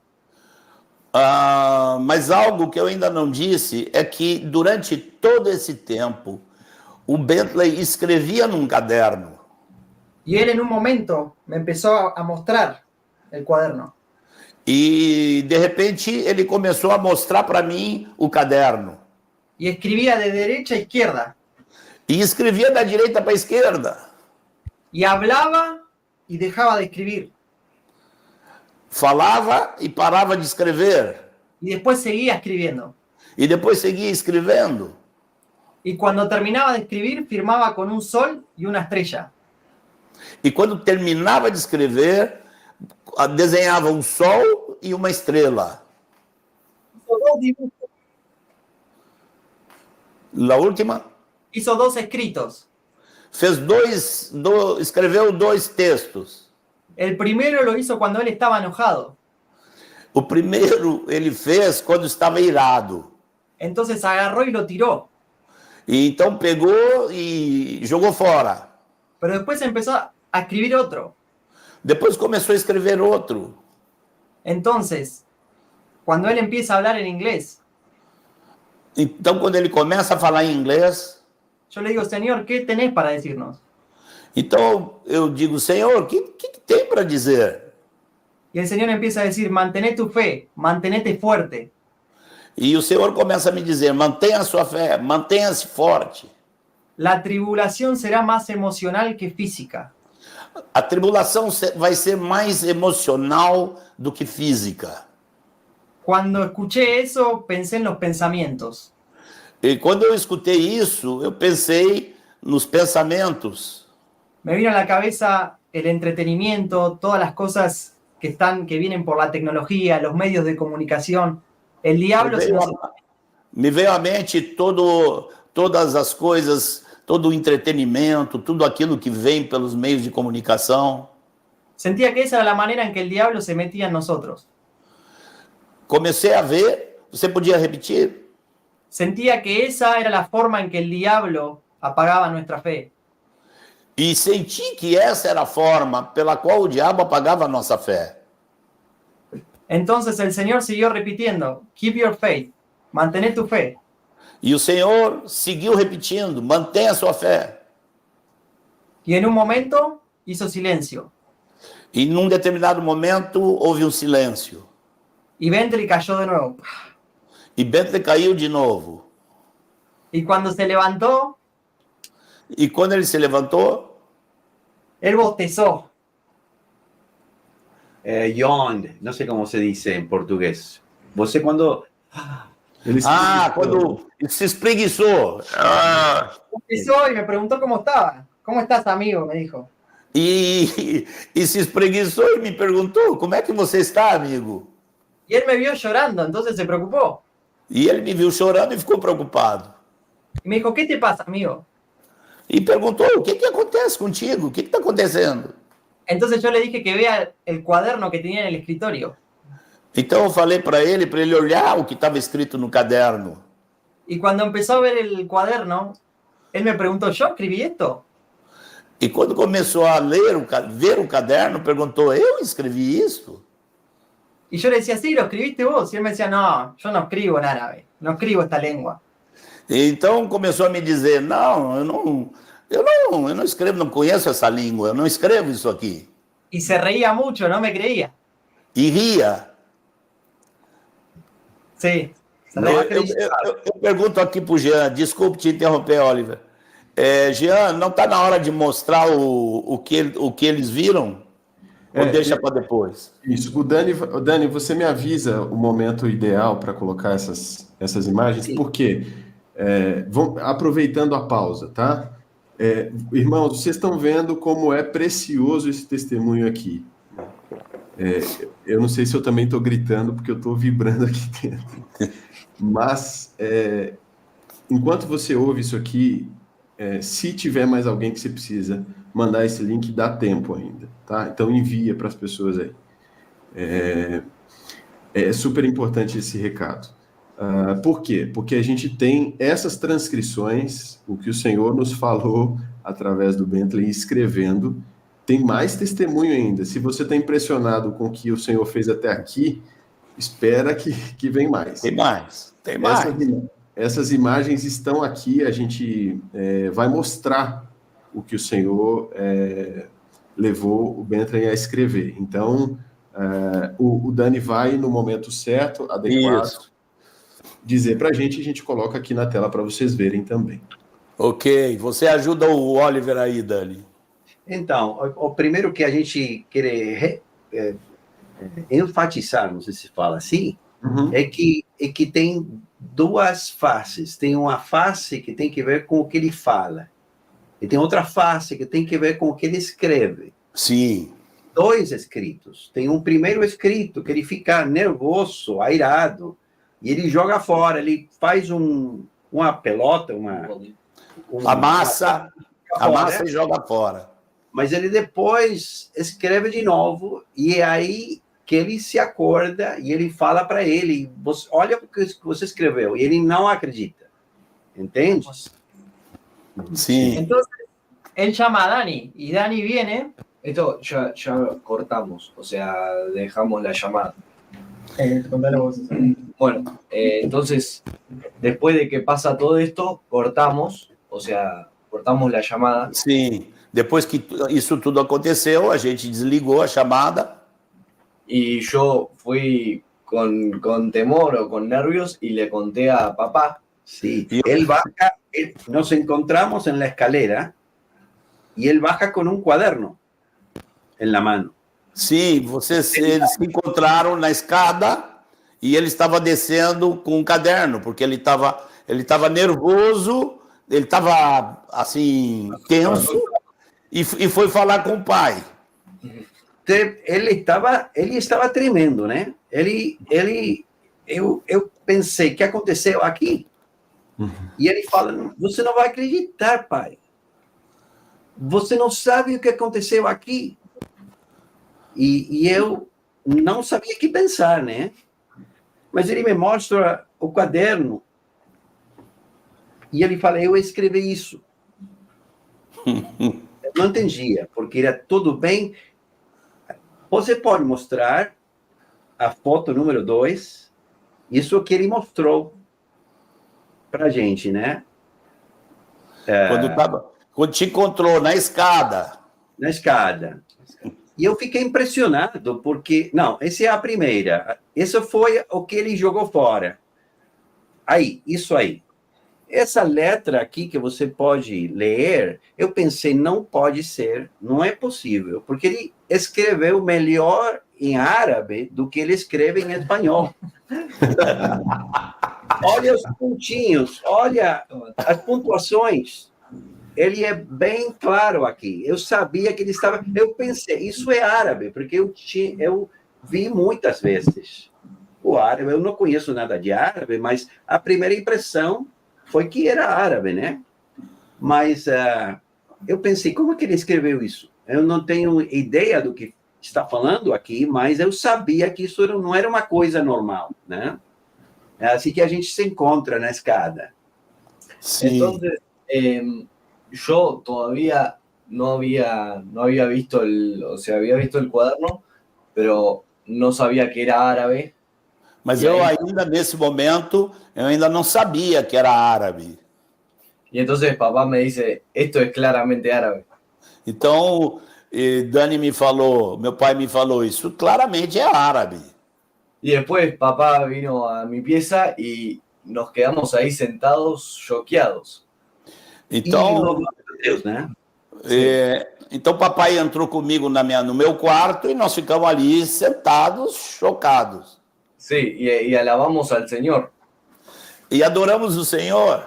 Mas algo que eu ainda não disse é que durante todo esse tempo o Bentley escrevia num caderno. Y él en un momento me empezó a mostrar el cuaderno. E de repente ele começou a mostrar para mim o caderno. Y escribía de derecha a izquierda. E escrevia da direita para a esquerda. Y hablaba y dejaba de escribir. Falava e parava de escrever. Y después seguía escribiendo. E depois seguia escrevendo. Y cuando terminaba de escribir, firmaba con un sol y una estrella. E quando terminava de escrever, desenhava um sol e uma estrela. Hizo dos dibujos. La última, Hizo dos escritos. fez escreveu dois textos. El primero lo hizo cuando él estaba enojado. O primeiro ele fez quando estava irado. Entonces agarró y lo tiró. E então pegou e jogou fora. Pero después empezó a escribir otro. Depois começou a escrever outro. Entonces, cuando él empieza a hablar en inglés, Então, quando ele começa a falar em inglês, yo le digo, Señor, ¿qué tenés para decirnos? então eu digo, Senhor, o que tem para dizer? Y el Señor empieza a decir, mantén tu fe, mantenete fuerte. E o Senhor começa a me dizer, mantenha a sua fé, mantenha-se forte. La tribulación será más emocional que física. A tribulação vai ser mais emocional do que física. Cuando escuché eso, pensé en los pensamientos. E quando eu escutei isso, eu pensei nos pensamentos. Me vino a la cabeza el entretenimiento, todas las cosas que vienen por la tecnología, los medios de comunicación. El diablo Me veio à mente todas as coisas, todo o entretenimento, tudo aquilo que vem pelos meios de comunicação. sentía que esa era la manera en que el diablo se metía en nosotros. Comecei a ver, você podia repetir? Sentía que esa era la forma en que el diablo apagaba nuestra fe. E senti que essa era a forma pela qual o diabo apagava a nossa fé. Entonces el Señor siguió repitiendo, keep your faith, mantener tu fe. E o Senhor seguiu repetindo, mantenha a sua fé. Y en un momento hizo silencio. E num determinado momento houve um silêncio. Y Bentley cayó de nuevo. E Bentley caiu de novo. Y cuando se levantó, E quando ele se levantou, él bostezó. Yawned, no sé cómo se dice en portugués. Você cuando... Ele quando se espreguiçou. Bostezó y me preguntó cómo estaba. ¿Cómo estás, amigo? Me dijo. E se espreguiçou e me perguntou, como é que você está, amigo? Y él me vio llorando, entonces se preocupó. E ele me viu chorando e ficou preocupado. Y me dijo, ¿qué te pasa, amigo? E perguntou, o que acontece contigo? O que está acontecendo? Entonces yo le dije que vea el cuaderno que tenía en el escritorio. Então eu falei para ele olhar o que estava escrito no caderno. Y cuando empezó a ver el cuaderno, él me preguntó, ¿yo escribí esto? E quando começou a ver o caderno, perguntou, eu escrevi isso? Y yo le decía, sí, lo escribiste vos. Y él me decía, no, yo no escribo en árabe, no escribo esta lengua. Então começou a me dizer, não, eu não escrevo, não conheço essa língua, eu não escrevo isso aqui. Y se reía mucho, no me creía. E ria. Sí. Se No, reía. Eu pergunto aqui para o Jean, desculpe te interromper, Oliver. Jean, não está na hora de mostrar o que eles viram? Ou deixa para depois? Isso. O Dani, você me avisa o momento ideal para colocar essas imagens? Sim. Por quê? Aproveitando a pausa, tá? Irmãos, vocês estão vendo como é precioso esse testemunho aqui. Eu não sei se eu também estou gritando, porque eu estou vibrando aqui dentro. Mas, enquanto você ouve isso aqui, se tiver mais alguém que você precisa mandar esse link, dá tempo ainda, tá? Então envia para as pessoas aí. É super importante esse recado. Por quê? Porque a gente tem essas transcrições, o que o Senhor nos falou através do Bentley escrevendo, tem mais testemunho ainda. Se você está impressionado com o que o Senhor fez até aqui, espera que vem mais. Tem mais, tem mais. Essas imagens estão aqui, a gente vai mostrar o que o Senhor levou o Bentley a escrever. Então, o Dani vai, no momento certo, adequado, Isso. dizer para a gente coloca aqui na tela para vocês verem também. Ok, você ajuda o Oliver aí, Dani. Então, o primeiro que a gente quer enfatizar, não sei se fala assim, é que tem duas faces. Tem uma face que tem que ver com o que ele fala. E tem outra face que tem que ver com o que ele escreve. Sim. Dois escritos. Tem um primeiro escrito que ele fica nervoso, airado, e ele joga fora, ele faz uma pelota, Amassa e joga fora. Mas ele depois escreve de novo, e é aí que ele se acorda e ele fala para ele, olha o que você escreveu, e ele não acredita. Entende? Sim. Entonces, él llama a Dani, y Dani viene. Esto ya cortamos, o sea, dejamos la llamada. Bueno, entonces, después de que pasa todo esto, cortamos, o sea, cortamos la llamada. Sim. Depois que isso tudo aconteceu, a gente desligou a chamada. Y yo fui con temor o con nervios y le conté a papá. Sí, él baja, nos encontramos en la escalera y él baja con un cuaderno en la mano. Sim, eles se encontraram na escada e ele estava descendo com um caderno, porque ele estava nervoso, ele estava assim, tenso, e foi falar com o pai. Ele estava tremendo, né? Eu pensei, o que aconteceu aqui? E ele fala, você não vai acreditar, pai. Você não sabe o que aconteceu aqui. E eu não sabia o que pensar, né? Mas ele me mostra o caderno e ele fala, eu escrevi isso. Eu não entendia, porque era tudo bem. Você pode mostrar a foto número 2, isso que ele mostrou pra gente, né? Quando te encontrou na escada. Na escada. E eu fiquei impressionado, porque... Não, essa é a primeira. Esse foi o que ele jogou fora. Aí, isso aí. Essa letra aqui que você pode ler, eu pensei, não pode ser, não é possível, porque ele escreveu melhor em árabe do que ele escreve em espanhol. Olha os pontinhos, olha as pontuações. Ele é bem claro aqui. Eu sabia que ele estava... Eu pensei, isso é árabe, porque eu vi muitas vezes o árabe. Eu não conheço nada de árabe, mas a primeira impressão foi que era árabe, né? Mas eu pensei, como é que ele escreveu isso? Eu não tenho ideia do que está falando aqui, mas eu sabia que isso não era uma coisa normal, né? É assim que a gente se encontra na escada. Sim. Entonces, yo todavía no había visto o sea, había visto el cuaderno, pero no sabía que era árabe. Mas E eu aí? ainda, nesse momento, eu ainda não sabia que era árabe. Y entonces papá me dice, esto es claramente árabe. Então, Dani me falou, meu pai me falou, isso claramente é árabe. Y después papá vino a mi pieza y nos quedamos ahí sentados, choqueados. E Então, louvando a Deus, né? então papai entrou comigo no meu quarto e nós ficamos ali sentados, chocados. Sí, y alabamos al Señor. E adoramos o Senhor.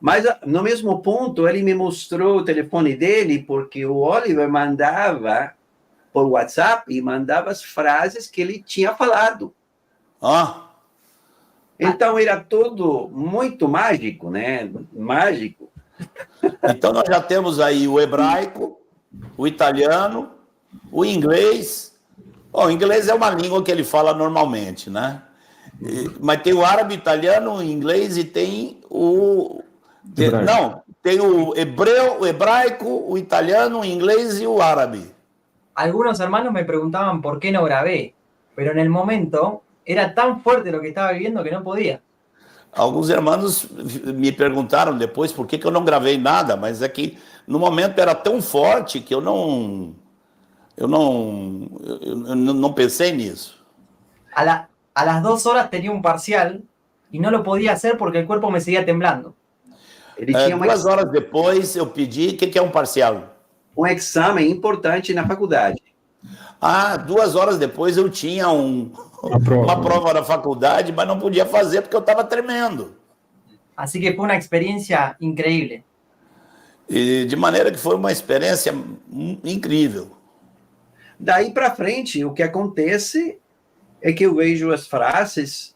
Mas, no mesmo ponto, ele me mostrou o telefone dele, porque o Oliver mandava por WhatsApp e mandava as frases que ele tinha falado. Ah, Então, era tudo muito mágico, né? Mágico. então nós já temos aí o hebraico, o italiano, o inglês. Bom, o inglês é uma língua que ele fala normalmente, né? Mas tem o árabe, o italiano, o inglês e tem o... Não, tem o hebreu, o hebraico, o italiano, o inglês e o árabe. Algunos hermanos me preguntaban por qué no grabé, pero en el momento era tan fuerte lo que estaba viviendo que no podía. Alguns irmãos me perguntaram depois por que eu não gravei nada, mas é que no momento era tão forte que eu não pensei nisso. A las 2 horas tenía un parcial y no lo podía hacer porque el cuerpo me seguía temblando. Ele tinha 2 horas depois eu pedi, o que é um parcial? um exame importante na faculdade. 2 horas depois eu tinha uma prova na faculdade, mas não podia fazer porque eu estava tremendo. Así que fue una experiencia increíble. E de maneira que foi uma experiência incrível. Daí para frente, o que acontece é que eu vejo as frases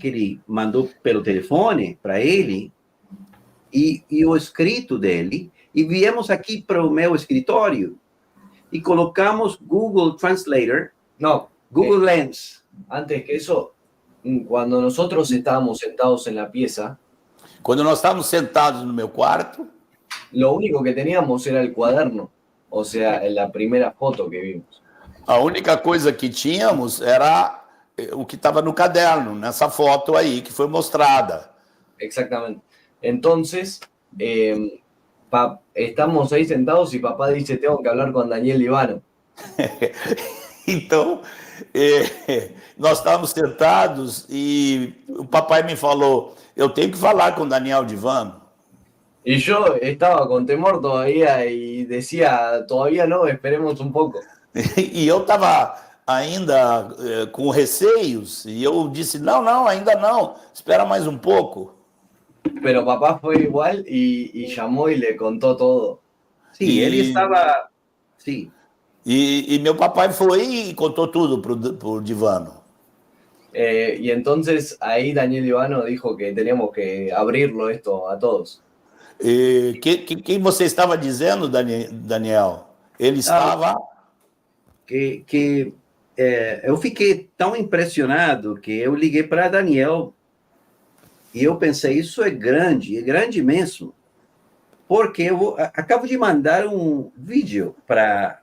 que ele mandou pelo telefone para ele e o escrito dele, e viemos aqui para o meu escritório e colocamos Google Translator, No, Google Lens. antes que eso, cuando nosotros estábamos sentados en la pieza, Quando nós estávamos sentados no meu quarto, lo único que teníamos era el cuaderno, o sea, en la primera foto que vimos. a única coisa que tínhamos era o que estava no caderno, nessa foto aí que foi mostrada. Exactamente. Entonces, estamos ahí sentados y papá dice, tengo que hablar con Daniel Livano. Então, nós estávamos sentados e o papai me falou, eu tenho que falar com o Daniel Divano. Y yo estaba con temor todavía y decía, todavía no, esperemos un poco. E eu estava ainda com receios e eu disse, não, ainda não, espera mais um pouco. Pero papá fue igual y llamó y le contó todo. Sim, ele estava... Sim. E meu papai foi e contou tudo pro Divano. Y entonces ahí Daniel Livano dijo que teníamos que abrirlo esto a todos. Quem você estava dizendo, Daniel? Ele estava... eu fiquei tão impressionado que eu liguei para Daniel e eu pensei, isso é grande mesmo, porque eu acabo de mandar um vídeo para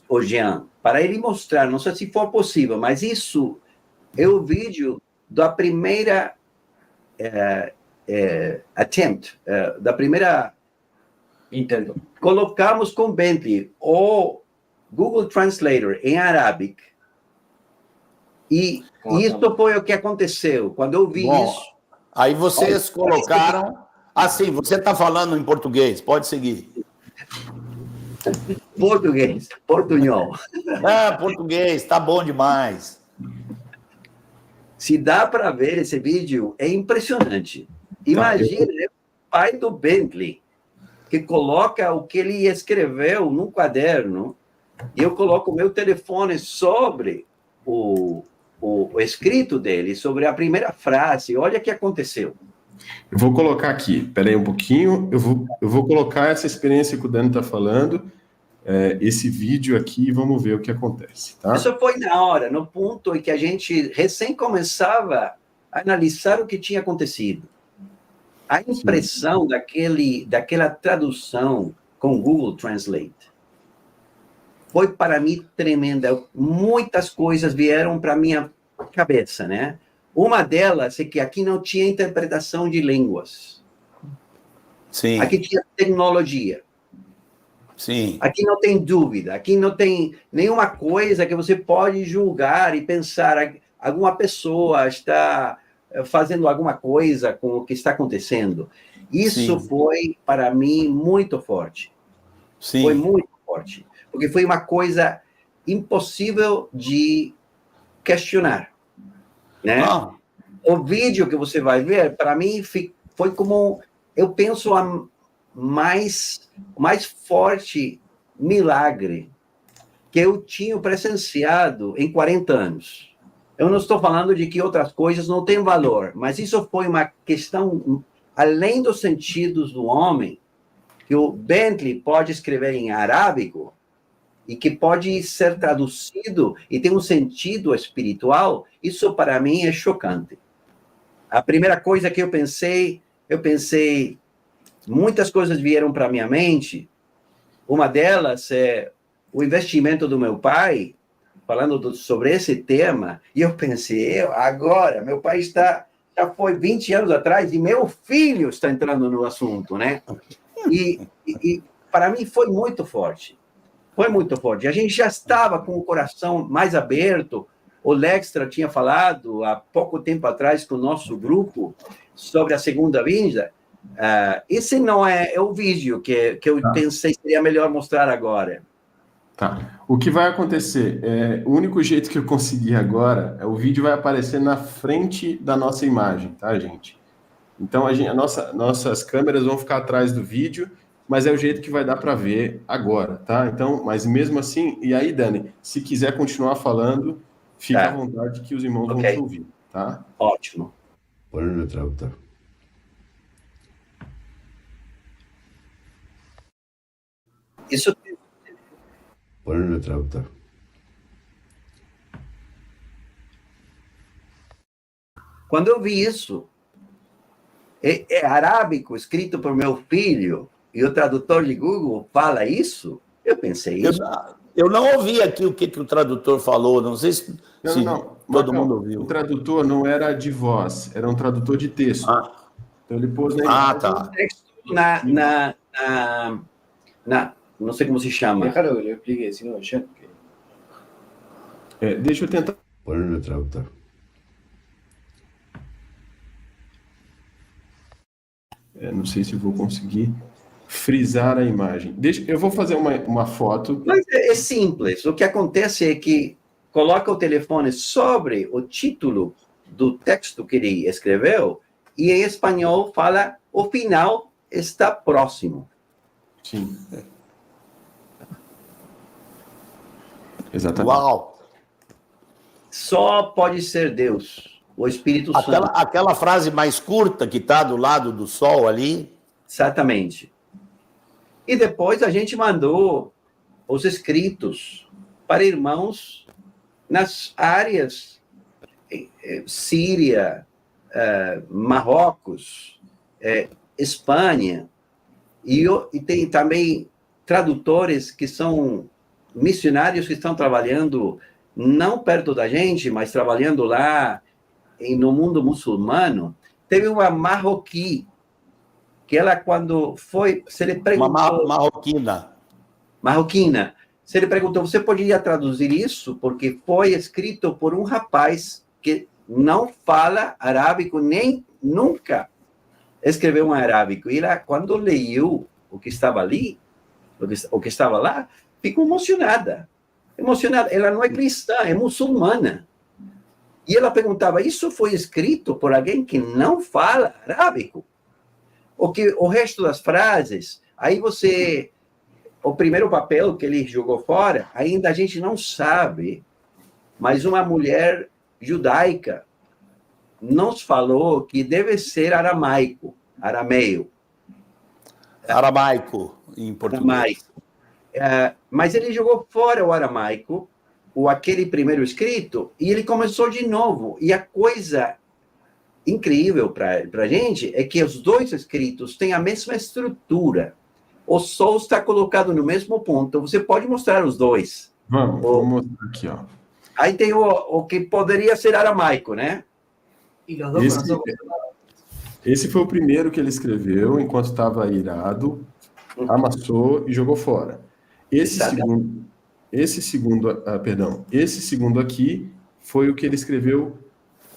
o Jean, para ele mostrar, não sei se for possível, mas isso é o vídeo da primeira attempt, da primeira... Intento. Colocamos com Bentley o Google Translator em arábico, e isso foi o que aconteceu. Quando eu vi isso... Aí vocês colocaram... Assim, você está falando em português, pode seguir. Português, portunhol. Português, tá bom demais. Se dá para ver esse vídeo, é impressionante. Imagine o pai do Bentley, que coloca o que ele escreveu num caderno, e eu coloco o meu telefone sobre o escrito dele, sobre a primeira frase. Olha o que aconteceu. Eu vou colocar aqui, peraí um pouquinho, eu vou colocar essa experiência que o Dani está falando, esse vídeo aqui, e vamos ver o que acontece, tá? Isso foi na hora, no ponto em que a gente recém começava a analisar o que tinha acontecido. A impressão daquela tradução com Google Translate foi para mim tremenda. Muitas coisas vieram para minha cabeça, né? Uma delas é que aqui não tinha interpretação de línguas. Sim. Aqui tinha tecnologia. Sim. Aqui não tem dúvida. Aqui não tem nenhuma coisa que você pode julgar e pensar alguma pessoa está fazendo alguma coisa com o que está acontecendo. Isso foi, para mim, muito forte. Sim. Foi muito forte. Porque foi uma coisa impossível de questionar. Né? O vídeo que você vai ver, para mim, foi como, eu penso, a mais forte milagre que eu tinha presenciado em 40 anos. Eu não estou falando de que outras coisas não têm valor, mas isso foi uma questão, além dos sentidos do homem, que o Bentley pode escrever em arábico, e que pode ser traduzido e tem um sentido espiritual, isso para mim é chocante. A primeira coisa que eu pensei, muitas coisas vieram para minha mente. Uma delas é o investimento do meu pai, falando sobre esse tema, e eu pensei, agora, meu pai já foi 20 anos atrás, e meu filho está entrando no assunto, né? E para mim foi muito forte. Foi muito forte. A gente já estava com o coração mais aberto. O Lextra tinha falado há pouco tempo atrás com o nosso grupo sobre a segunda vinda. Esse não é o vídeo que eu pensei que seria melhor mostrar agora. Tá. O que vai acontecer? O único jeito que eu consegui agora o vídeo vai aparecer na frente da nossa imagem, tá, gente? Então, nossas câmeras vão ficar atrás do vídeo, mas é o jeito que vai dar para ver agora, tá? Então, mas mesmo assim, e aí, Dani, se quiser continuar falando, fica à vontade que os irmãos vão te ouvir, tá? Ótimo. Põe no tradutor. Isso. Põe no tradutor. Quando eu vi isso, é arábico, escrito por meu filho, e o tradutor de Google fala isso, eu pensei isso. Eu não ouvi aqui o que o tradutor falou, não sei se todo mundo ouviu. O tradutor não era de voz, era um tradutor de texto. Então ele pôs texto não sei como se chama. Déjalo que lo explique, si no, ya. Deixa eu tentar. Põe no tradutor. Não sei se vou conseguir frisar a imagem. Eu vou fazer uma foto. Mas é simples. O que acontece é que coloca o telefone sobre o título do texto que ele escreveu e em espanhol fala o final está próximo. Sim. Exatamente. Uau! Só pode ser Deus. O Espírito Santo. Aquela frase mais curta que está do lado do sol ali. Exatamente. E depois a gente mandou os escritos para irmãos nas áreas Síria, Marrocos, Espanha, e tem também tradutores que são missionários que estão trabalhando não perto da gente, mas trabalhando lá no mundo muçulmano. Teve uma marroquí, que ela, quando foi, se lhe perguntou... Uma marroquina. Marroquina. Se ele perguntou, você poderia traduzir isso? Porque foi escrito por um rapaz que não fala arábico, nem nunca escreveu um arábico. E ela, quando leu o que estava ali, o que estava lá, ficou emocionada. Emocionada. Ela não é cristã, é muçulmana. E ela perguntava, isso foi escrito por alguém que não fala arábico? O resto das frases, aí você... O primeiro papel que ele jogou fora, ainda a gente não sabe, mas uma mulher judaica nos falou que deve ser aramaico, arameu. Aramaico, em português. Aramaico. Mas ele jogou fora o aramaico, aquele primeiro escrito, e ele começou de novo. E a coisa incrível para a gente é que os dois escritos têm a mesma estrutura. O sol está colocado no mesmo ponto. Você pode mostrar os dois. Vou mostrar aqui, ó. Aí tem o que poderia ser aramaico, né? Y los dos con los ojos cerrados. Esse foi o primeiro que ele escreveu enquanto estava irado, amassou e jogou fora. Esse segundo aqui foi o que ele escreveu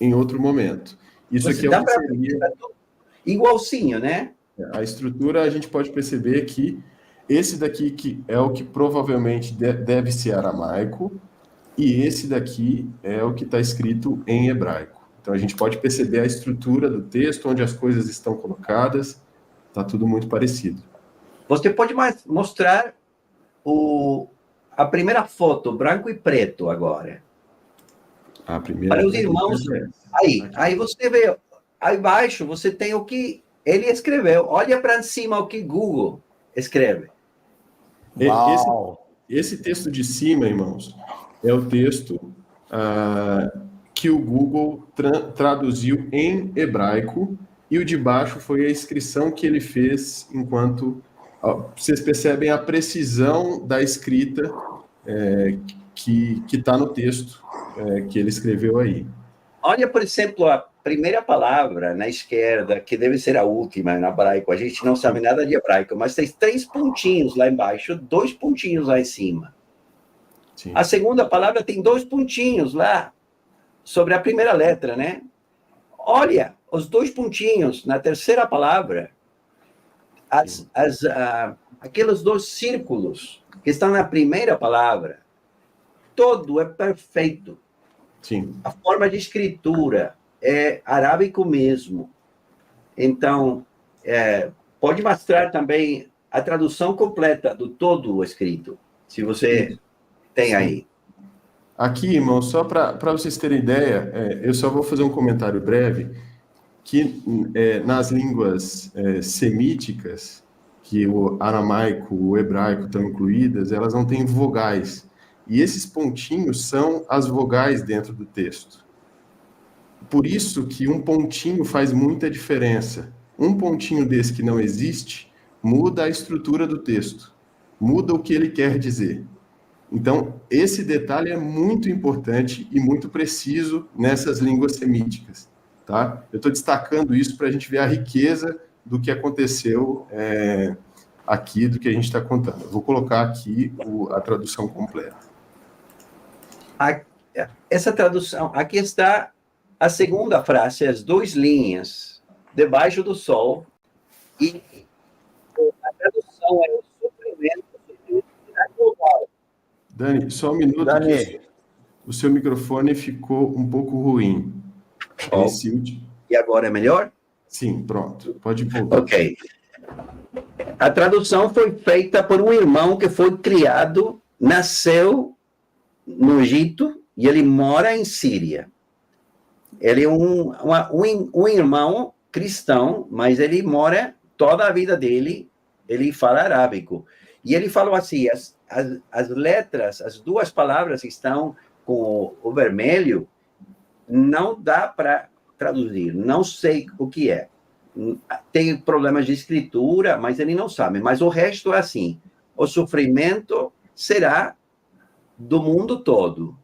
em outro momento. Isso aqui é o que seria... Igualzinho, né? A estrutura, a gente pode perceber que esse daqui que é o que provavelmente deve ser aramaico, e esse daqui é o que está escrito em hebraico. Então, a gente pode perceber a estrutura do texto, onde as coisas estão colocadas, está tudo muito parecido. Você pode mostrar a primeira foto, branco e preto, agora. A primeira... Para os irmãos, aí você vê, aí embaixo você tem o que ele escreveu. Olha para cima o que Google escreve. Esse texto de cima, irmãos, é o texto que o Google traduziu em hebraico, e o de baixo foi a inscrição que ele fez enquanto... Vocês percebem a precisão da escrita que está no texto que ele escreveu aí. Olha, por exemplo, a primeira palavra na esquerda, que deve ser a última em hebraico. A gente não sabe nada de hebraico, mas tem 3 pontinhos lá embaixo, 2 pontinhos lá em cima. Sim. A segunda palavra tem 2 pontinhos lá, sobre a primeira letra, né? Olha, os 2 pontinhos na terceira palavra, aqueles 2 círculos que estão na primeira palavra, todo é perfeito. Sim. A forma de escritura é arábico mesmo. Então, pode mostrar também a tradução completa do todo o escrito, se você tem aí. Aqui, irmão, só para vocês terem ideia, eu só vou fazer um comentário breve, que nas línguas semíticas, que o aramaico, o hebraico estão incluídas, elas não têm vogais. E esses pontinhos são as vogais dentro do texto. Por isso que um pontinho faz muita diferença. Um pontinho desse que não existe muda a estrutura do texto, muda o que ele quer dizer. Então, esse detalhe é muito importante e muito preciso nessas línguas semíticas. Tá? Eu estou destacando isso para a gente ver a riqueza do que aconteceu aqui, do que a gente está contando. Eu vou colocar aqui a tradução completa. Essa tradução, aqui está a segunda frase, as 2 linhas, debaixo do sol, e a tradução é o suprimento global. Dani, só um minuto. Dani. O seu microfone ficou um pouco ruim. E agora é melhor? Sim, pronto. Pode voltar. Ok. A tradução foi feita por um irmão que foi criado, nasceu no Egito e ele mora em Síria. Ele é um irmão cristão, mas ele mora toda a vida dele, ele fala arábico. E ele falou assim, as letras, as 2 palavras que estão com o vermelho, não dá para traduzir, não sei o que é. Tem problemas de escritura, mas ele não sabe. Mas o resto é assim, o sofrimento será do mundo todo.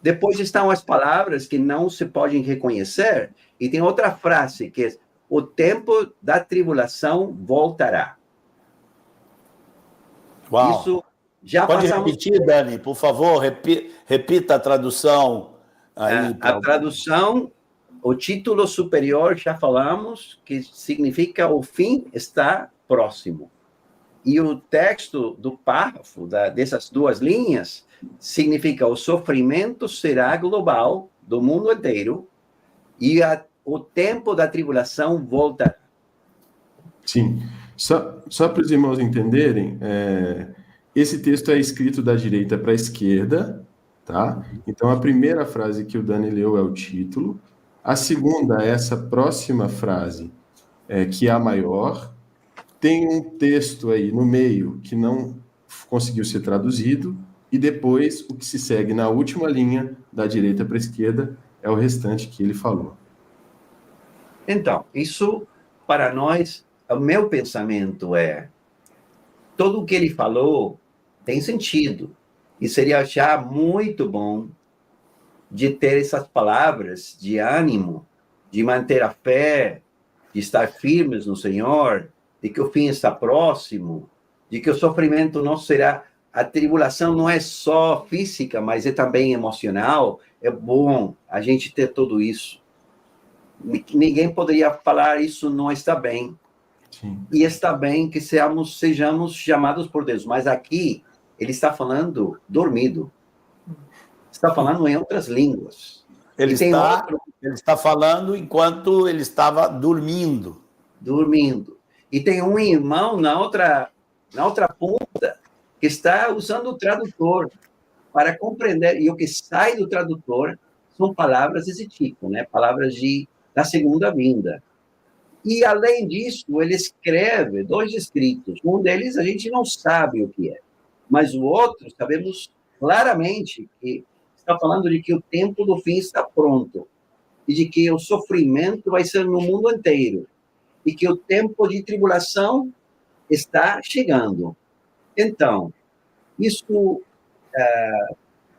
Depois estão as palavras que não se podem reconhecer, e tem outra frase que é: o tempo da tribulação voltará. Uau. Isso já Pode passamos. repetir, Dani, por favor, repita a tradução aí. A tradução, o título superior, já falamos, que significa o fim está próximo. E o texto do parágrafo, dessas duas linhas, significa: o sofrimento será global, do mundo inteiro, e o tempo da tribulação voltará. Sim. Só para os irmãos entenderem, esse texto é escrito da direita para a esquerda, tá? Então, a primeira frase que o Dani leu é o título. A segunda, essa próxima frase, que é a maior. Tem um texto aí no meio que não conseguiu ser traduzido, e depois o que se segue na última linha, da direita para a esquerda, é o restante que ele falou. Então, isso, para nós, o meu pensamento é: tudo o que ele falou tem sentido, e seria já muito bom de ter essas palavras de ânimo, de manter a fé, de estar firmes no Senhor, de que o fim está próximo, de que o sofrimento não será, a tribulação não é só física, mas é também emocional. É bom a gente ter tudo isso. Ninguém poderia falar isso não está bem. Sim. E está bem que sejamos chamados por Deus. Mas aqui, ele está falando dormido. Está falando em outras línguas. Ele está falando enquanto ele estava dormindo. Dormindo. E tem um irmão na outra ponta que está usando o tradutor para compreender. E o que sai do tradutor são palavras desse tipo, né? Palavras da segunda vinda. E, além disso, ele escreve 2 escritos. Um deles a gente não sabe o que é, mas o outro sabemos claramente que está falando de que o tempo do fim está pronto e de que o sofrimento vai ser no mundo inteiro e que o tempo de tribulação está chegando. Então, isso,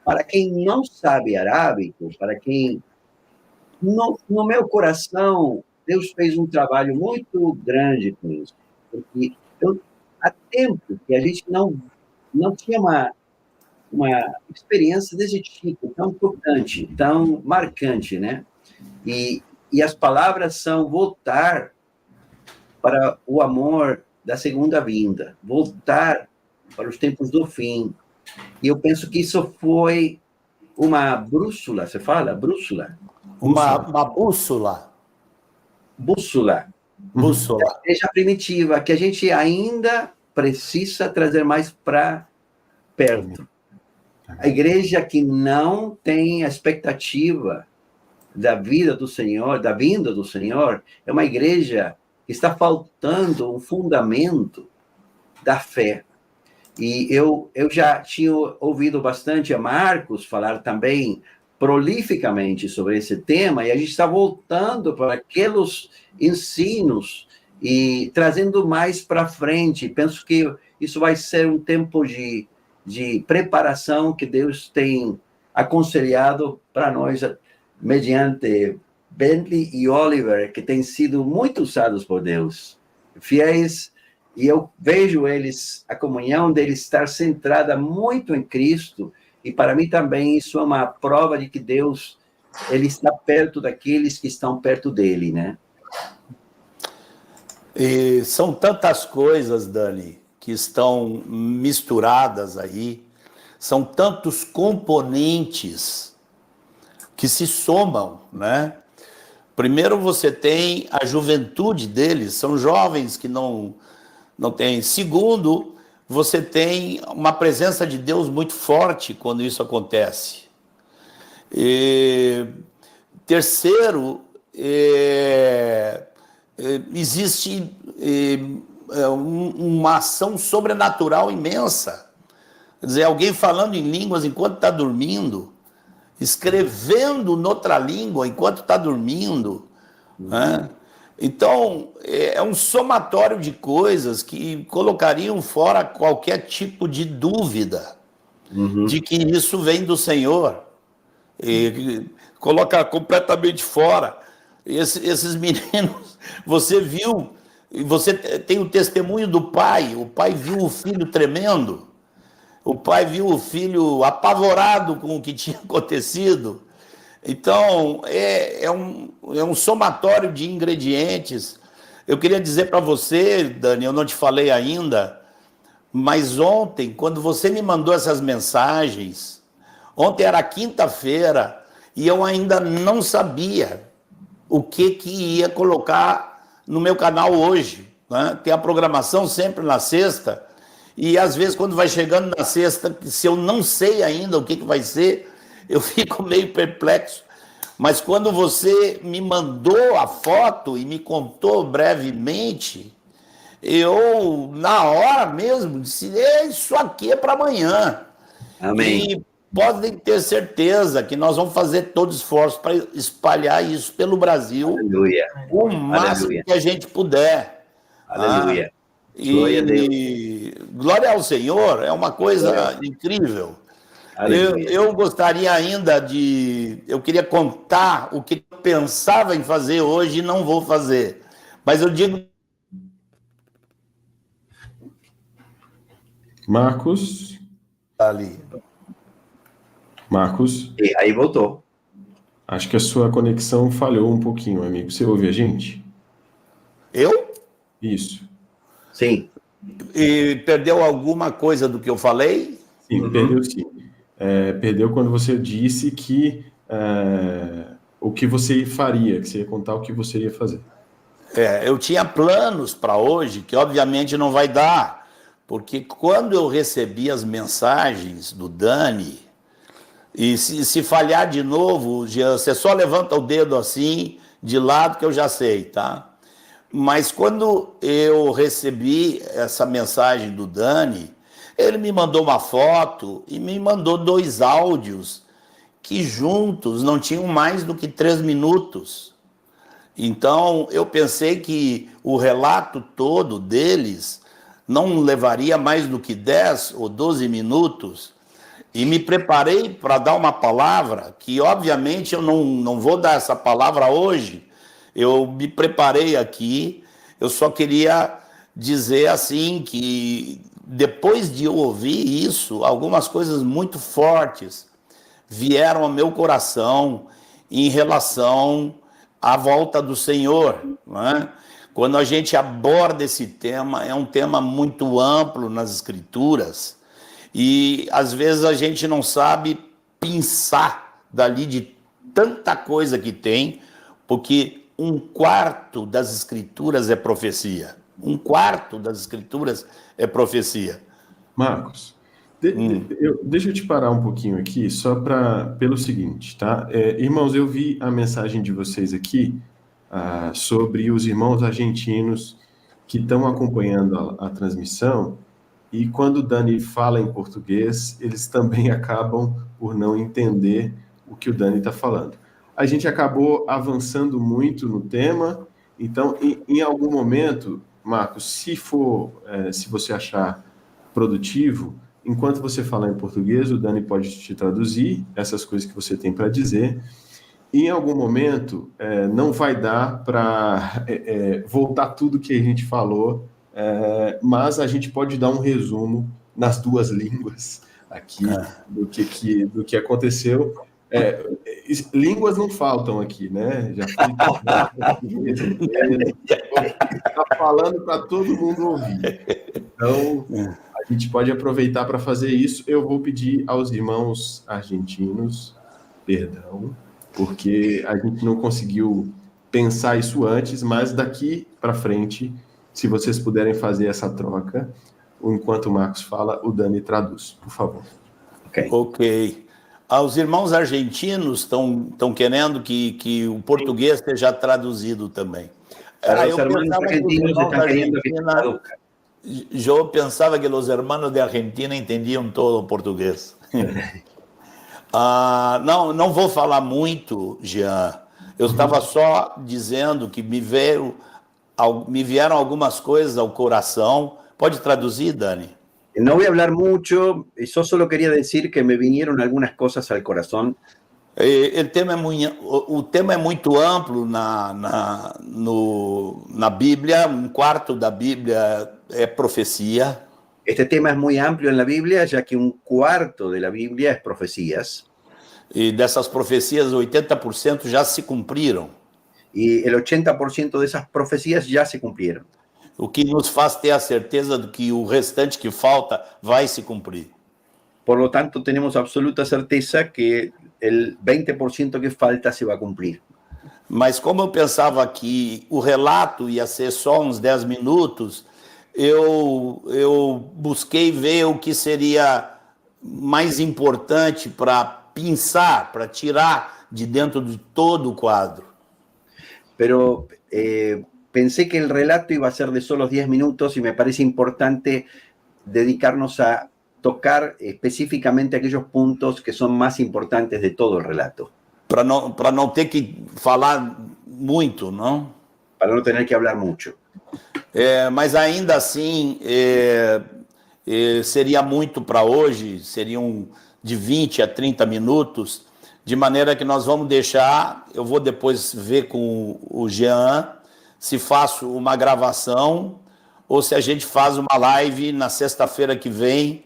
para quem não sabe arábico, para quem... No meu coração, Deus fez um trabalho muito grande com isso, porque há tempo que a gente não tinha uma experiência desse tipo, tão tocante, tão marcante, né? E as palavras são voltar para o amor da segunda vinda, voltar para os tempos do fim. E eu penso que isso foi uma brússola, você fala? Brússola? Uma bússola. Bússola. Bússola. Da igreja primitiva, que a gente ainda precisa trazer mais para perto. A igreja que não tem a expectativa da vida do Senhor, da vinda do Senhor, é uma igreja que está faltando um fundamento da fé. E eu já tinha ouvido bastante a Marcos falar também prolificamente sobre esse tema, e a gente está voltando para aqueles ensinos e trazendo mais para frente. Penso que isso vai ser um tempo de preparação que Deus tem aconselhado para nós, mediante Bentley e Oliver, que têm sido muito usados por Deus, fiéis, e eu vejo eles, a comunhão deles estar centrada muito em Cristo, e para mim também isso é uma prova de que Deus, ele está perto daqueles que estão perto dele, né? E são tantas coisas, Dani, que estão misturadas aí, são tantos componentes que se somam, né? Primeiro você tem a juventude deles, são jovens que não têm. Segundo, você tem uma presença de Deus muito forte quando isso acontece. E terceiro, existe uma ação sobrenatural imensa. Quer dizer, alguém falando em línguas enquanto está dormindo, escrevendo noutra língua enquanto está dormindo, né? Então, é um somatório de coisas que colocariam fora qualquer tipo de dúvida. de que isso vem do Senhor. E coloca completamente fora. Esses meninos, você viu, você tem o testemunho do pai. O pai viu o filho tremendo. O pai viu o filho apavorado com o que tinha acontecido. Então, é um somatório de ingredientes. Eu queria dizer para você, Dani, eu não te falei ainda, mas ontem, quando você me mandou essas mensagens, ontem era quinta-feira e eu ainda não sabia o que ia colocar no meu canal hoje, né? Tem a programação sempre na sexta e às vezes quando vai chegando na sexta, se eu não sei ainda o que vai ser, eu fico meio perplexo. Mas quando você me mandou a foto e me contou brevemente, eu, na hora mesmo, disse, isso aqui é para amanhã. Amém. E podem ter certeza que nós vamos fazer todo esforço para espalhar isso pelo Brasil Aleluia. o máximo Aleluia. que a gente puder. Aleluia. Glória a Deus. E glória ao Senhor, é uma coisa incrível. Eu gostaria ainda eu queria contar o que eu pensava em fazer hoje e não vou fazer. Mas eu digo... Marcos? Ali. Marcos? E aí voltou. Acho que a sua conexão falhou um pouquinho, amigo. Você ouve a gente? Eu? Isso. Sim. E perdeu alguma coisa do que eu falei? Sim, perdeu sim. Perdeu quando você disse que o que você faria, que você ia contar o que você ia fazer. Eu tinha planos para hoje, que obviamente não vai dar, porque quando eu recebi as mensagens do Dani, e se falhar de novo, você só levanta o dedo assim, de lado, que eu já sei, tá? Mas quando eu recebi essa mensagem do Dani, ele me mandou uma foto e me mandou 2 áudios que juntos não tinham mais do que 3 minutos. Então, eu pensei que o relato todo deles não levaria mais do que 10 ou 12 minutos e me preparei para dar uma palavra que, obviamente, eu não vou dar essa palavra hoje. Eu me preparei aqui, eu só queria dizer assim que depois de eu ouvir isso, algumas coisas muito fortes vieram ao meu coração em relação à volta do Senhor, né? Quando a gente aborda esse tema, é um tema muito amplo nas Escrituras e às vezes a gente não sabe pensar dali de tanta coisa que tem, porque 1/4 das Escrituras é profecia. 1/4 das Escrituras é profecia. Marcos, deixa eu te parar um pouquinho aqui, só pelo seguinte, tá? Irmãos, eu vi a mensagem de vocês aqui sobre os irmãos argentinos que estão acompanhando a transmissão, e quando o Dani fala em português, eles também acabam por não entender o que o Dani está falando. A gente acabou avançando muito no tema, então, em algum momento, Marcos, se você achar produtivo, enquanto você falar em português, o Dani pode te traduzir essas coisas que você tem para dizer. Em algum momento, não vai dar para voltar tudo que a gente falou, mas a gente pode dar um resumo nas 2 línguas aqui do que aconteceu. Línguas não faltam aqui, né? Já fui tá falando para todo mundo ouvir. Então, a gente pode aproveitar para fazer isso. Eu vou pedir aos irmãos argentinos perdão, porque a gente não conseguiu pensar isso antes, mas daqui para frente, se vocês puderem fazer essa troca, enquanto o Marcos fala, o Dani traduz, por favor. Ok. Os irmãos argentinos estão querendo que o português seja traduzido também. Eu pensava que os irmãos da Argentina... Eu pensava que os irmãos de Argentina entendiam todo o português. Não vou falar muito, Jean. Eu estava só dizendo que me vieram algumas coisas ao coração. Pode traduzir, Dani? No voy a hablar mucho, yo solo quería decir que me vinieron algunas cosas al corazón. O tema é muito amplo na Bíblia, um quarto da Bíblia é profecia. Este tema es muy amplio en la Biblia, ya que un cuarto de la Biblia es profecías. E dessas profecias, 80% já se cumpriram. Y el 80% de esas profecías ya se cumplieron. O que nos faz ter a certeza de que o restante que falta vai se cumprir. Por lo tanto, tenemos absoluta certeza que el 20% que falta se va a cumplir. Mas como eu pensava que o relato ia ser só uns 10 minutos, eu busquei ver o que seria mais importante para pensar, para tirar de dentro de todo o quadro. Pero pensé que el relato iba a ser de solo 10 minutos y me parece importante dedicarnos a tocar específicamente aquellos puntos que son más importantes de todo el relato. Para não ter que falar muito, não? Para no tener que hablar mucho. Mas ainda assim, seria muito para hoje, seriam de 20 a 30 minutos, de maneira que nós vamos deixar, eu vou depois ver com o Jean, se faço uma gravação ou se a gente faz uma live na sexta-feira que vem,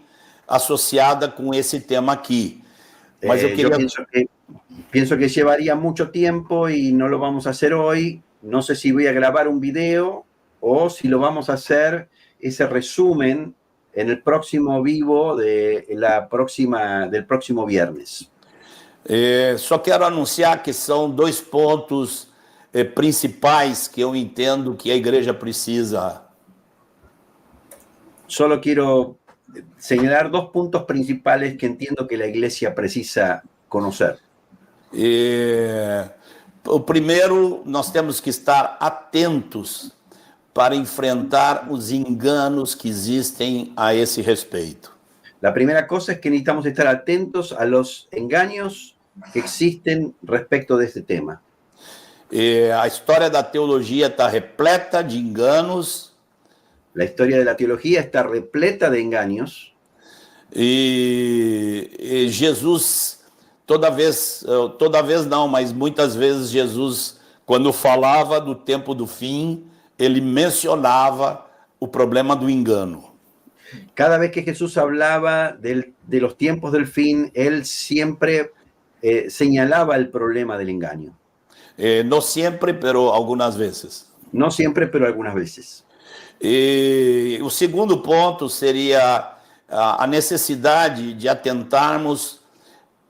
associada com esse tema aqui. Mas eu queria... Pienso que llevaría mucho tiempo y no lo vamos a hacer hoy. No sé si voy a grabar un video o si lo vamos a hacer ese resumen en el próximo vivo del próximo viernes. Só quero anunciar que são 2 pontos principais que eu entendo que a igreja precisa. Solo quiero señalar 2 puntos principales que entiendo que la iglesia precisa conocer. O primeiro, nós temos que estar atentos para enfrentar os enganos que existem a esse respeito. La primera cosa es que necesitamos estar atentos a los engaños que existen respecto de este tema. A história da teologia está repleta de enganos. La historia de la teología está repleta de engaños. E Jesus, toda vez não, mas muitas vezes Jesus, quando falava do tempo do fim, ele mencionava o problema do engano. Cada vez que Jesús hablaba de los tiempos del fin, él siempre señalaba el problema del engaño. No siempre, pero algumas vezes. No siempre, pero algunas veces. E o segundo ponto seria a necessidade de atentarmos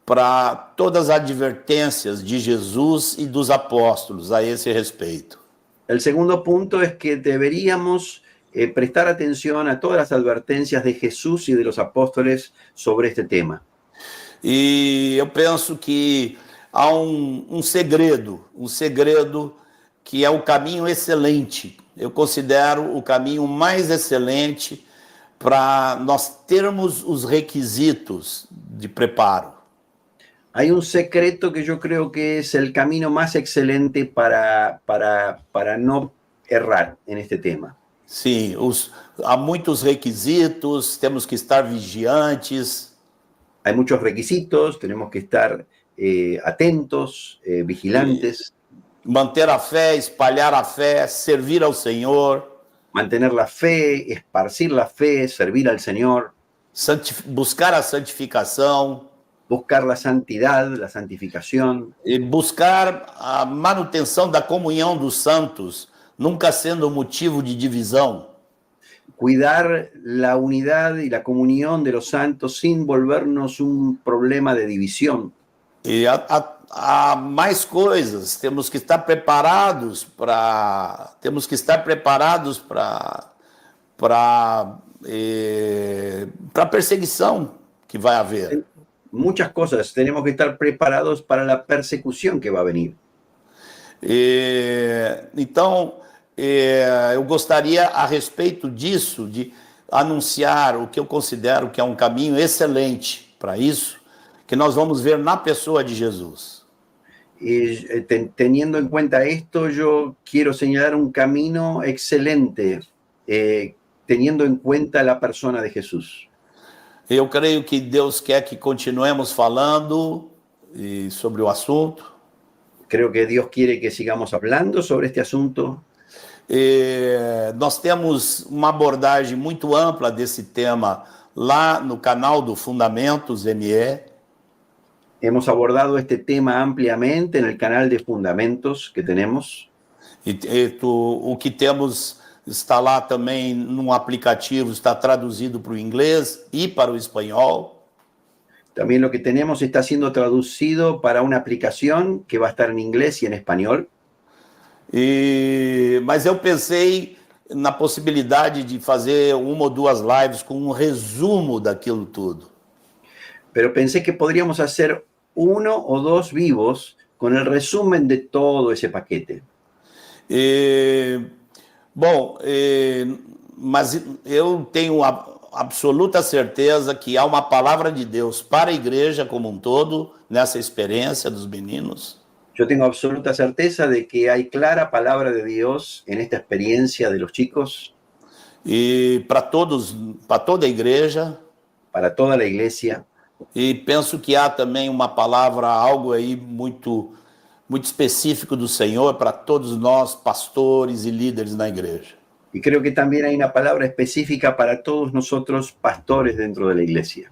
para todas as advertências de Jesus e dos apóstolos a esse respeito. El segundo punto es que deberíamos prestar atención a todas las advertencias de Jesús y de los apóstoles sobre este tema. E eu penso que há um segredo que é o caminho excelente. Eu considero o caminho mais excelente para nós termos os requisitos de preparo. Hay un secreto que yo creo que es el camino más excelente para no errar en este tema. Sim, há muitos requisitos, temos que estar vigiantes. Hay muchos requisitos, tenemos que estar atentos, vigilantes. Manter a fé, espalhar a fé, servir ao Senhor. Mantener la fe, esparcir la fe, servir al Señor. Buscar a santificação. Buscar la santidad, la santificación. E buscar a manutenção da comunhão dos santos, nunca sendo motivo de divisão. Cuidar la unidad y la comunión de los santos sin volvernos un problema de división. E há mais coisas, temos que estar preparados para a perseguição que vai haver. Muchas cosas, tenemos que estar preparados para la persecución que va a venir. Então, eu gostaria, a respeito disso, de anunciar o que eu considero que é um caminho excelente para isso, que nós vamos ver na pessoa de Jesus. Teniendo en cuenta esto, yo quiero señalar un camino excelente teniendo en cuenta la persona de Jesús. Eu creio que Deus quer que continuemos falando sobre o assunto. Creo que Dios quiere que sigamos hablando sobre este asunto. Nós temos uma abordagem muito ampla desse tema lá no canal do Fundamentos ME. Hemos abordado este tema ampliamente en el canal de Fundamentos que tenemos. O que temos está lá também num aplicativo, está traduzido para o inglês e para o espanhol. También lo que tenemos está siendo traducido para una aplicación que va a estar en inglés y en español. Mas eu pensei na possibilidade de fazer uma ou duas lives com um resumo daquilo tudo. Pero pensé que podríamos hacer 1 o 2 vivos con el resumen de todo ese paquete. Mas eu tenho absoluta certeza que há uma palavra de Deus para a igreja como um todo, nessa experiência dos meninos. Yo tengo absoluta certeza de que hay clara palabra de Dios en esta experiencia de los chicos. E para toda a igreja. Para toda la iglesia. E penso que há também uma palavra, algo aí muito específico do Senhor para todos nós, pastores e líderes na igreja. Y creo que también hay una palabra específica para todos nosotros, pastores dentro de la iglesia.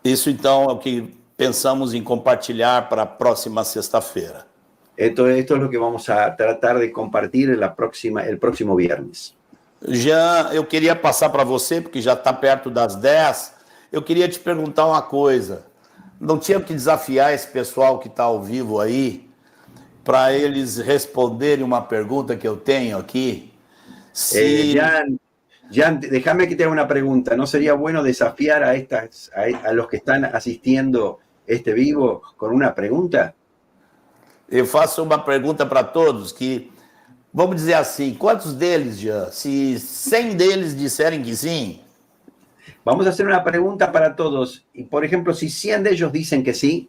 Isso, então, é o que pensamos em compartilhar para a próxima sexta-feira. Esto es lo que vamos a tratar de compartir el próximo viernes. Jean, eu queria passar para você, porque já está perto das 10, eu queria te perguntar uma coisa. Não tinha que desafiar esse pessoal que está ao vivo aí, para eles responderem uma pergunta que eu tenho aqui? Jan, déjame que te haga una pregunta. ¿No sería bueno desafiar a los que están asistiendo este vivo con una pregunta? Eu faço uma pergunta para todos, que, vamos dizer assim, quantos deles, Jean? Se 100 deles disserem que sim... Vamos a hacer una pregunta para todos. Y, por ejemplo, si 100 de ellos dicen que sí...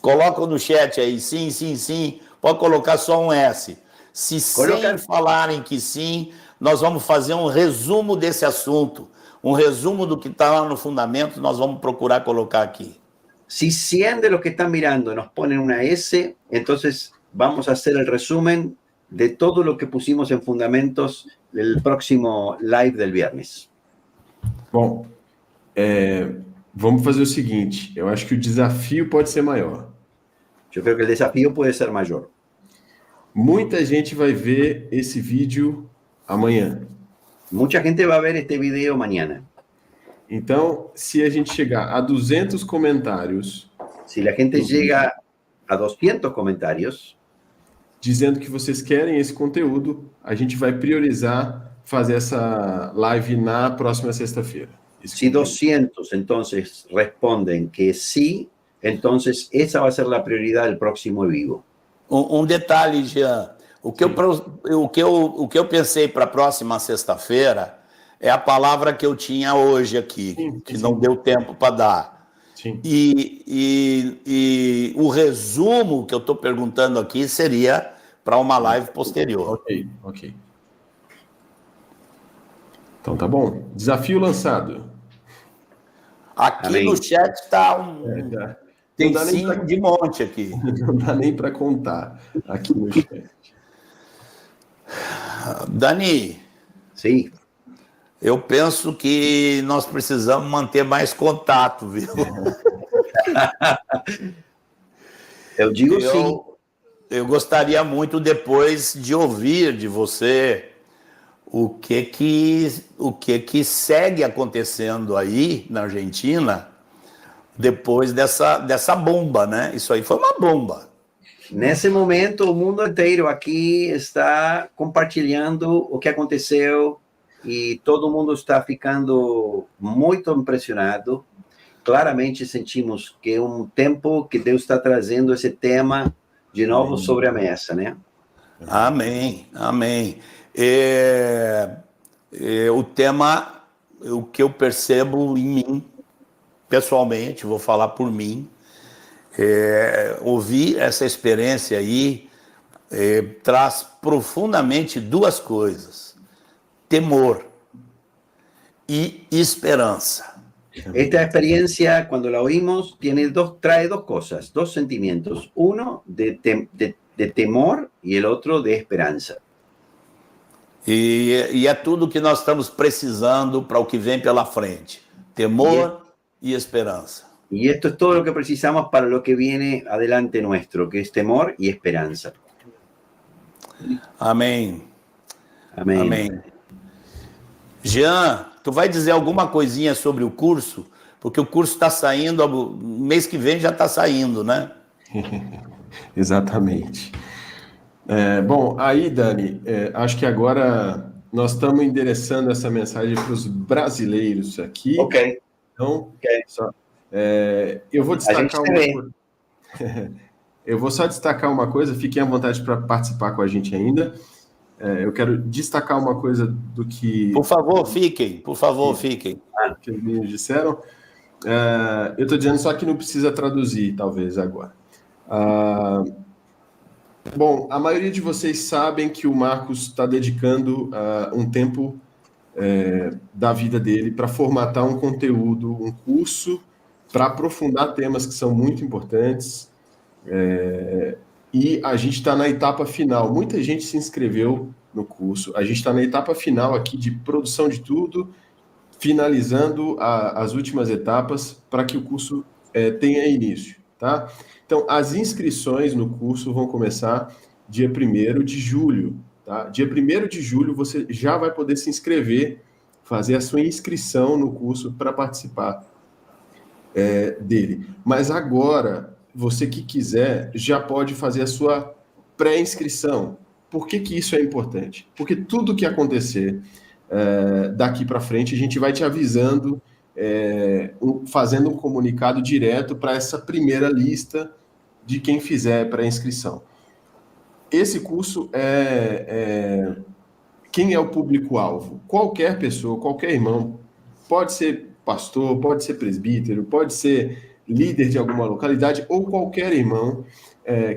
Colocam no chat aí, sim, sim, sim. Pode colocar só um S. Se 100 falarem que sim, nós vamos fazer um resumo desse assunto. Um resumo do que está lá no fundamento, nós vamos procurar colocar aqui. Si 100 de los que están mirando nos ponen una S, entonces vamos a hacer el resumen de todo lo que pusimos en fundamentos del próximo live del viernes. Bom, vamos fazer o seguinte, eu acho que o desafio pode ser maior. Eu creo que o desafio pode ser maior. Muita gente vai ver esse vídeo amanhã. Muita gente vai ver este vídeo amanhã. Então, se a gente chegar a 200 comentários... Se a gente chega a 200 comentários... dizendo que vocês querem esse conteúdo, a gente vai priorizar fazer essa live na próxima sexta-feira. Si 200 entonces responden que sí, entonces esa va a ser la prioridad del próximo vivo. Um detalhe, Jean, o que eu pensei para a próxima sexta-feira é a palavra que eu tinha hoje aqui, que não deu tempo para dar. Sim. E o resumo que eu estou perguntando aqui seria para uma live posterior. Ok. Então tá bom. Desafio lançado. Aqui Amém. No chat está tem 5 de monte aqui. Não dá nem para contar aqui no chat. Dani, Sim. eu penso que nós precisamos manter mais contato, viu? Eu digo sim. Eu gostaria muito depois de ouvir de você o que segue acontecendo aí na Argentina depois dessa bomba, né? Isso aí foi uma bomba. Nesse momento, o mundo inteiro aqui está compartilhando o que aconteceu e todo mundo está ficando muito impressionado. Claramente sentimos que é um tempo que Deus está trazendo esse tema de novo sobre a mesa, né? Amém, amém. O tema, o que eu percebo em mim, pessoalmente, vou falar por mim, ouvir essa experiência aí traz profundamente duas coisas. Temor e esperança. Esta experiencia, cuando la oímos, trae dos cosas, dos sentimientos. Uno de temor y el otro de esperanza. E é tudo que nós estamos precisando para o que vem pela frente. Temor e esperança. Y esto es todo lo que precisamos para lo que viene adelante nuestro, que es temor y esperanza. Amém. Amén. Amém. Jean, tu vai dizer alguma coisinha sobre o curso? Porque o curso está saindo, mês que vem já está saindo, né? Exatamente. Bom, aí, Dani, acho que agora nós estamos endereçando essa mensagem para os brasileiros aqui. Ok. Então, Ok. eu vou destacar uma coisa. Eu vou só destacar uma coisa, fiquem à vontade para participar com a gente ainda. Eu quero destacar uma coisa do que... Por favor, fiquem. Que os meninos disseram. Eu estou dizendo só que não precisa traduzir, talvez, agora. Bom, a maioria de vocês sabem que o Marcos está dedicando um tempo da vida dele para formatar um conteúdo, um curso, para aprofundar temas que são muito importantes. E a gente está na etapa final. Muita gente se inscreveu no curso. A gente está na etapa final aqui de produção de tudo, finalizando as últimas etapas para que o curso tenha início, tá? Então, as inscrições no curso vão começar dia 1º de julho, tá? Dia 1º de julho você já vai poder se inscrever, fazer a sua inscrição no curso para participar dele. Mas agora, você que quiser, já pode fazer a sua pré-inscrição. Por que isso é importante? Porque tudo que acontecer daqui para frente, a gente vai te avisando, fazendo um comunicado direto para essa primeira lista de quem fizer pré-inscrição. Esse curso quem é o público-alvo? Qualquer pessoa, qualquer irmão, pode ser pastor, pode ser presbítero, pode ser líder de alguma localidade, ou qualquer irmão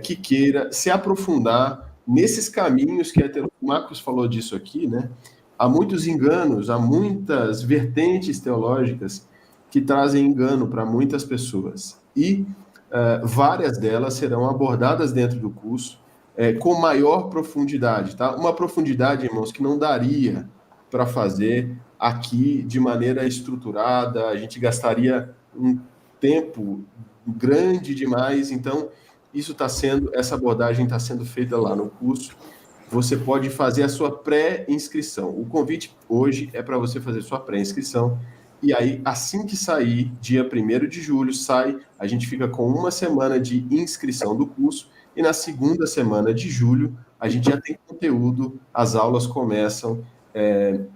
que queira se aprofundar nesses caminhos que o Marcos falou disso aqui, né? Há muitos enganos, há muitas vertentes teológicas que trazem engano para muitas pessoas. E várias delas serão abordadas dentro do curso com maior profundidade, tá? Uma profundidade, irmãos, que não daria para fazer aqui de maneira estruturada, a gente gastaria um tempo grande demais, então essa abordagem está sendo feita lá no curso. Você pode fazer a sua pré-inscrição. O convite hoje é para você fazer sua pré-inscrição, e aí, assim que sair, dia 1º de julho, a gente fica com uma semana de inscrição do curso, e na segunda semana de julho, a gente já tem conteúdo, as aulas começam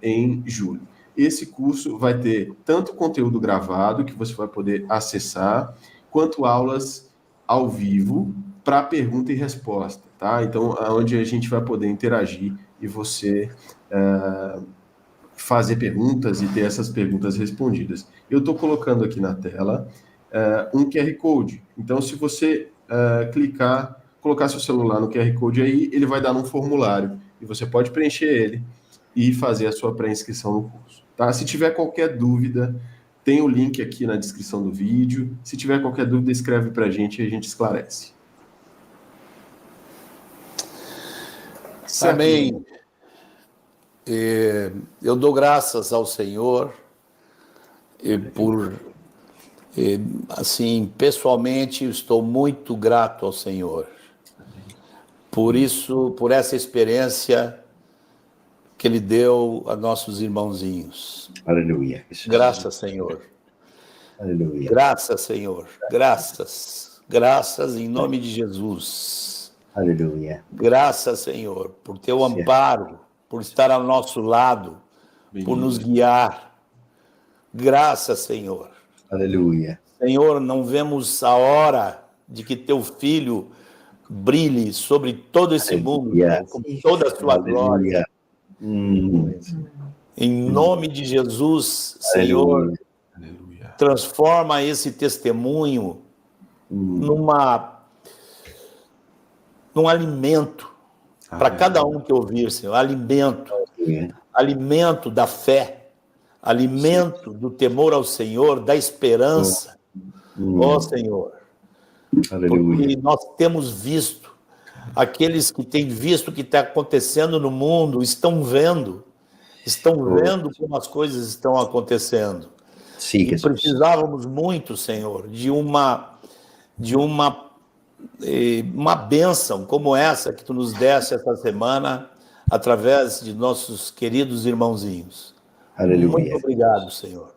em julho. Esse curso vai ter tanto conteúdo gravado, que você vai poder acessar, quanto aulas ao vivo para pergunta e resposta, tá? Então, onde a gente vai poder interagir e você fazer perguntas e ter essas perguntas respondidas. Eu estou colocando aqui na tela um QR Code. Então, se você colocar seu celular no QR Code aí, ele vai dar num formulário e você pode preencher ele e fazer a sua pré-inscrição no curso, tá? Se tiver qualquer dúvida, tem o link aqui na descrição do vídeo. Se tiver qualquer dúvida, escreve para a gente e a gente esclarece. Amém. Eu dou graças ao Senhor assim, pessoalmente, estou muito grato ao Senhor. Por essa experiência que Ele deu a nossos irmãozinhos. Aleluia. Graças, Senhor. Aleluia. Graças, Senhor. Graças. Graças em nome de Jesus. Aleluia. Graças, Senhor, por teu amparo, por estar ao nosso lado, por nos guiar. Graças, Senhor. Aleluia. Senhor, não vemos a hora de que teu Filho brilhe sobre todo esse mundo, com toda a sua glória. Em nome de Jesus, Senhor, transforma esse testemunho num alimento para cada um que ouvir, Senhor. Alimento da fé, alimento do temor ao Senhor, da esperança, ó Senhor. Aleluia. Porque nós temos visto, aqueles que têm visto o que está acontecendo no mundo, estão vendo como as coisas estão acontecendo. Sim, E Jesus. precisávamos muito, Senhor, de uma bênção como essa que tu nos deste essa semana, através de nossos queridos irmãozinhos. Aleluia. Muito obrigado, Senhor.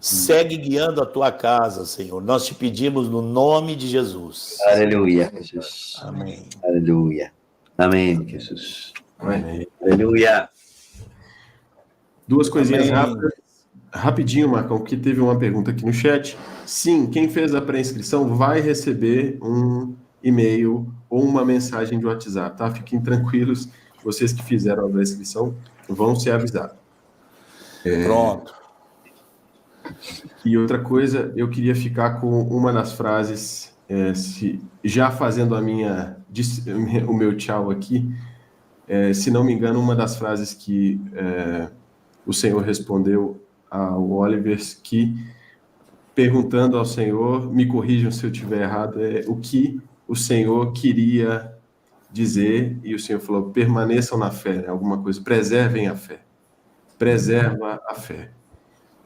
Segue guiando a tua casa, Senhor. Nós te pedimos no nome de Jesus. Aleluia, Jesus. Amém. Aleluia. Amém, Jesus. Amém. Aleluia. Duas coisinhas Amém. rápidas. Rapidinho, Marcão, que teve uma pergunta aqui no chat. Sim, quem fez a pré-inscrição vai receber um e-mail ou uma mensagem de WhatsApp, tá? Fiquem tranquilos, vocês que fizeram a pré-inscrição vão ser avisados. Pronto. E outra coisa, eu queria ficar com uma das frases, já fazendo o meu tchau aqui, se não me engano, uma das frases que o Senhor respondeu ao Oliver, que, perguntando ao Senhor, me corrijam se eu estiver errado, o que o Senhor queria dizer, e o Senhor falou, permaneçam na fé, né? Alguma coisa, preservem a fé. Preserva a fé.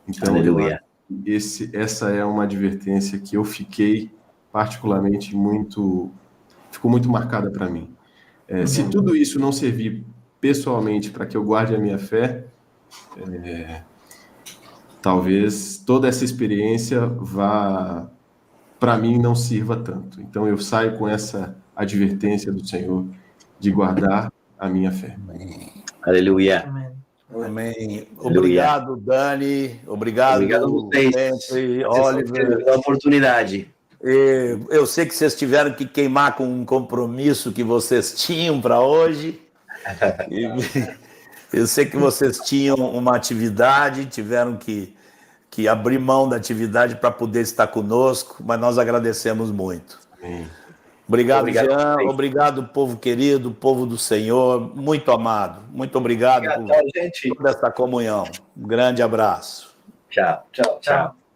Então, Aleluia. essa é uma advertência que eu fiquei particularmente ficou muito marcada para mim. Se tudo isso não servir pessoalmente para que eu guarde a minha fé, talvez toda essa experiência para mim, não sirva tanto. Então, eu saio com essa advertência do Senhor de guardar a minha fé. Aleluia. Amén. Amém. Obrigado, Dani. Obrigado a vocês. sempre, Oliver. Pela oportunidade. Eu sei que vocês tiveram que queimar com um compromisso que vocês tinham para hoje. Eu sei que vocês tinham uma atividade, tiveram que abrir mão da atividade para poder estar conosco, mas nós agradecemos muito. Amém. Obrigado, Obrigado, Jean. vocês. Obrigado, povo querido, povo do Senhor. Muito amado. Muito obrigado por gente. toda essa comunhão. Um grande abraço. Tchau. Tchau. Chao.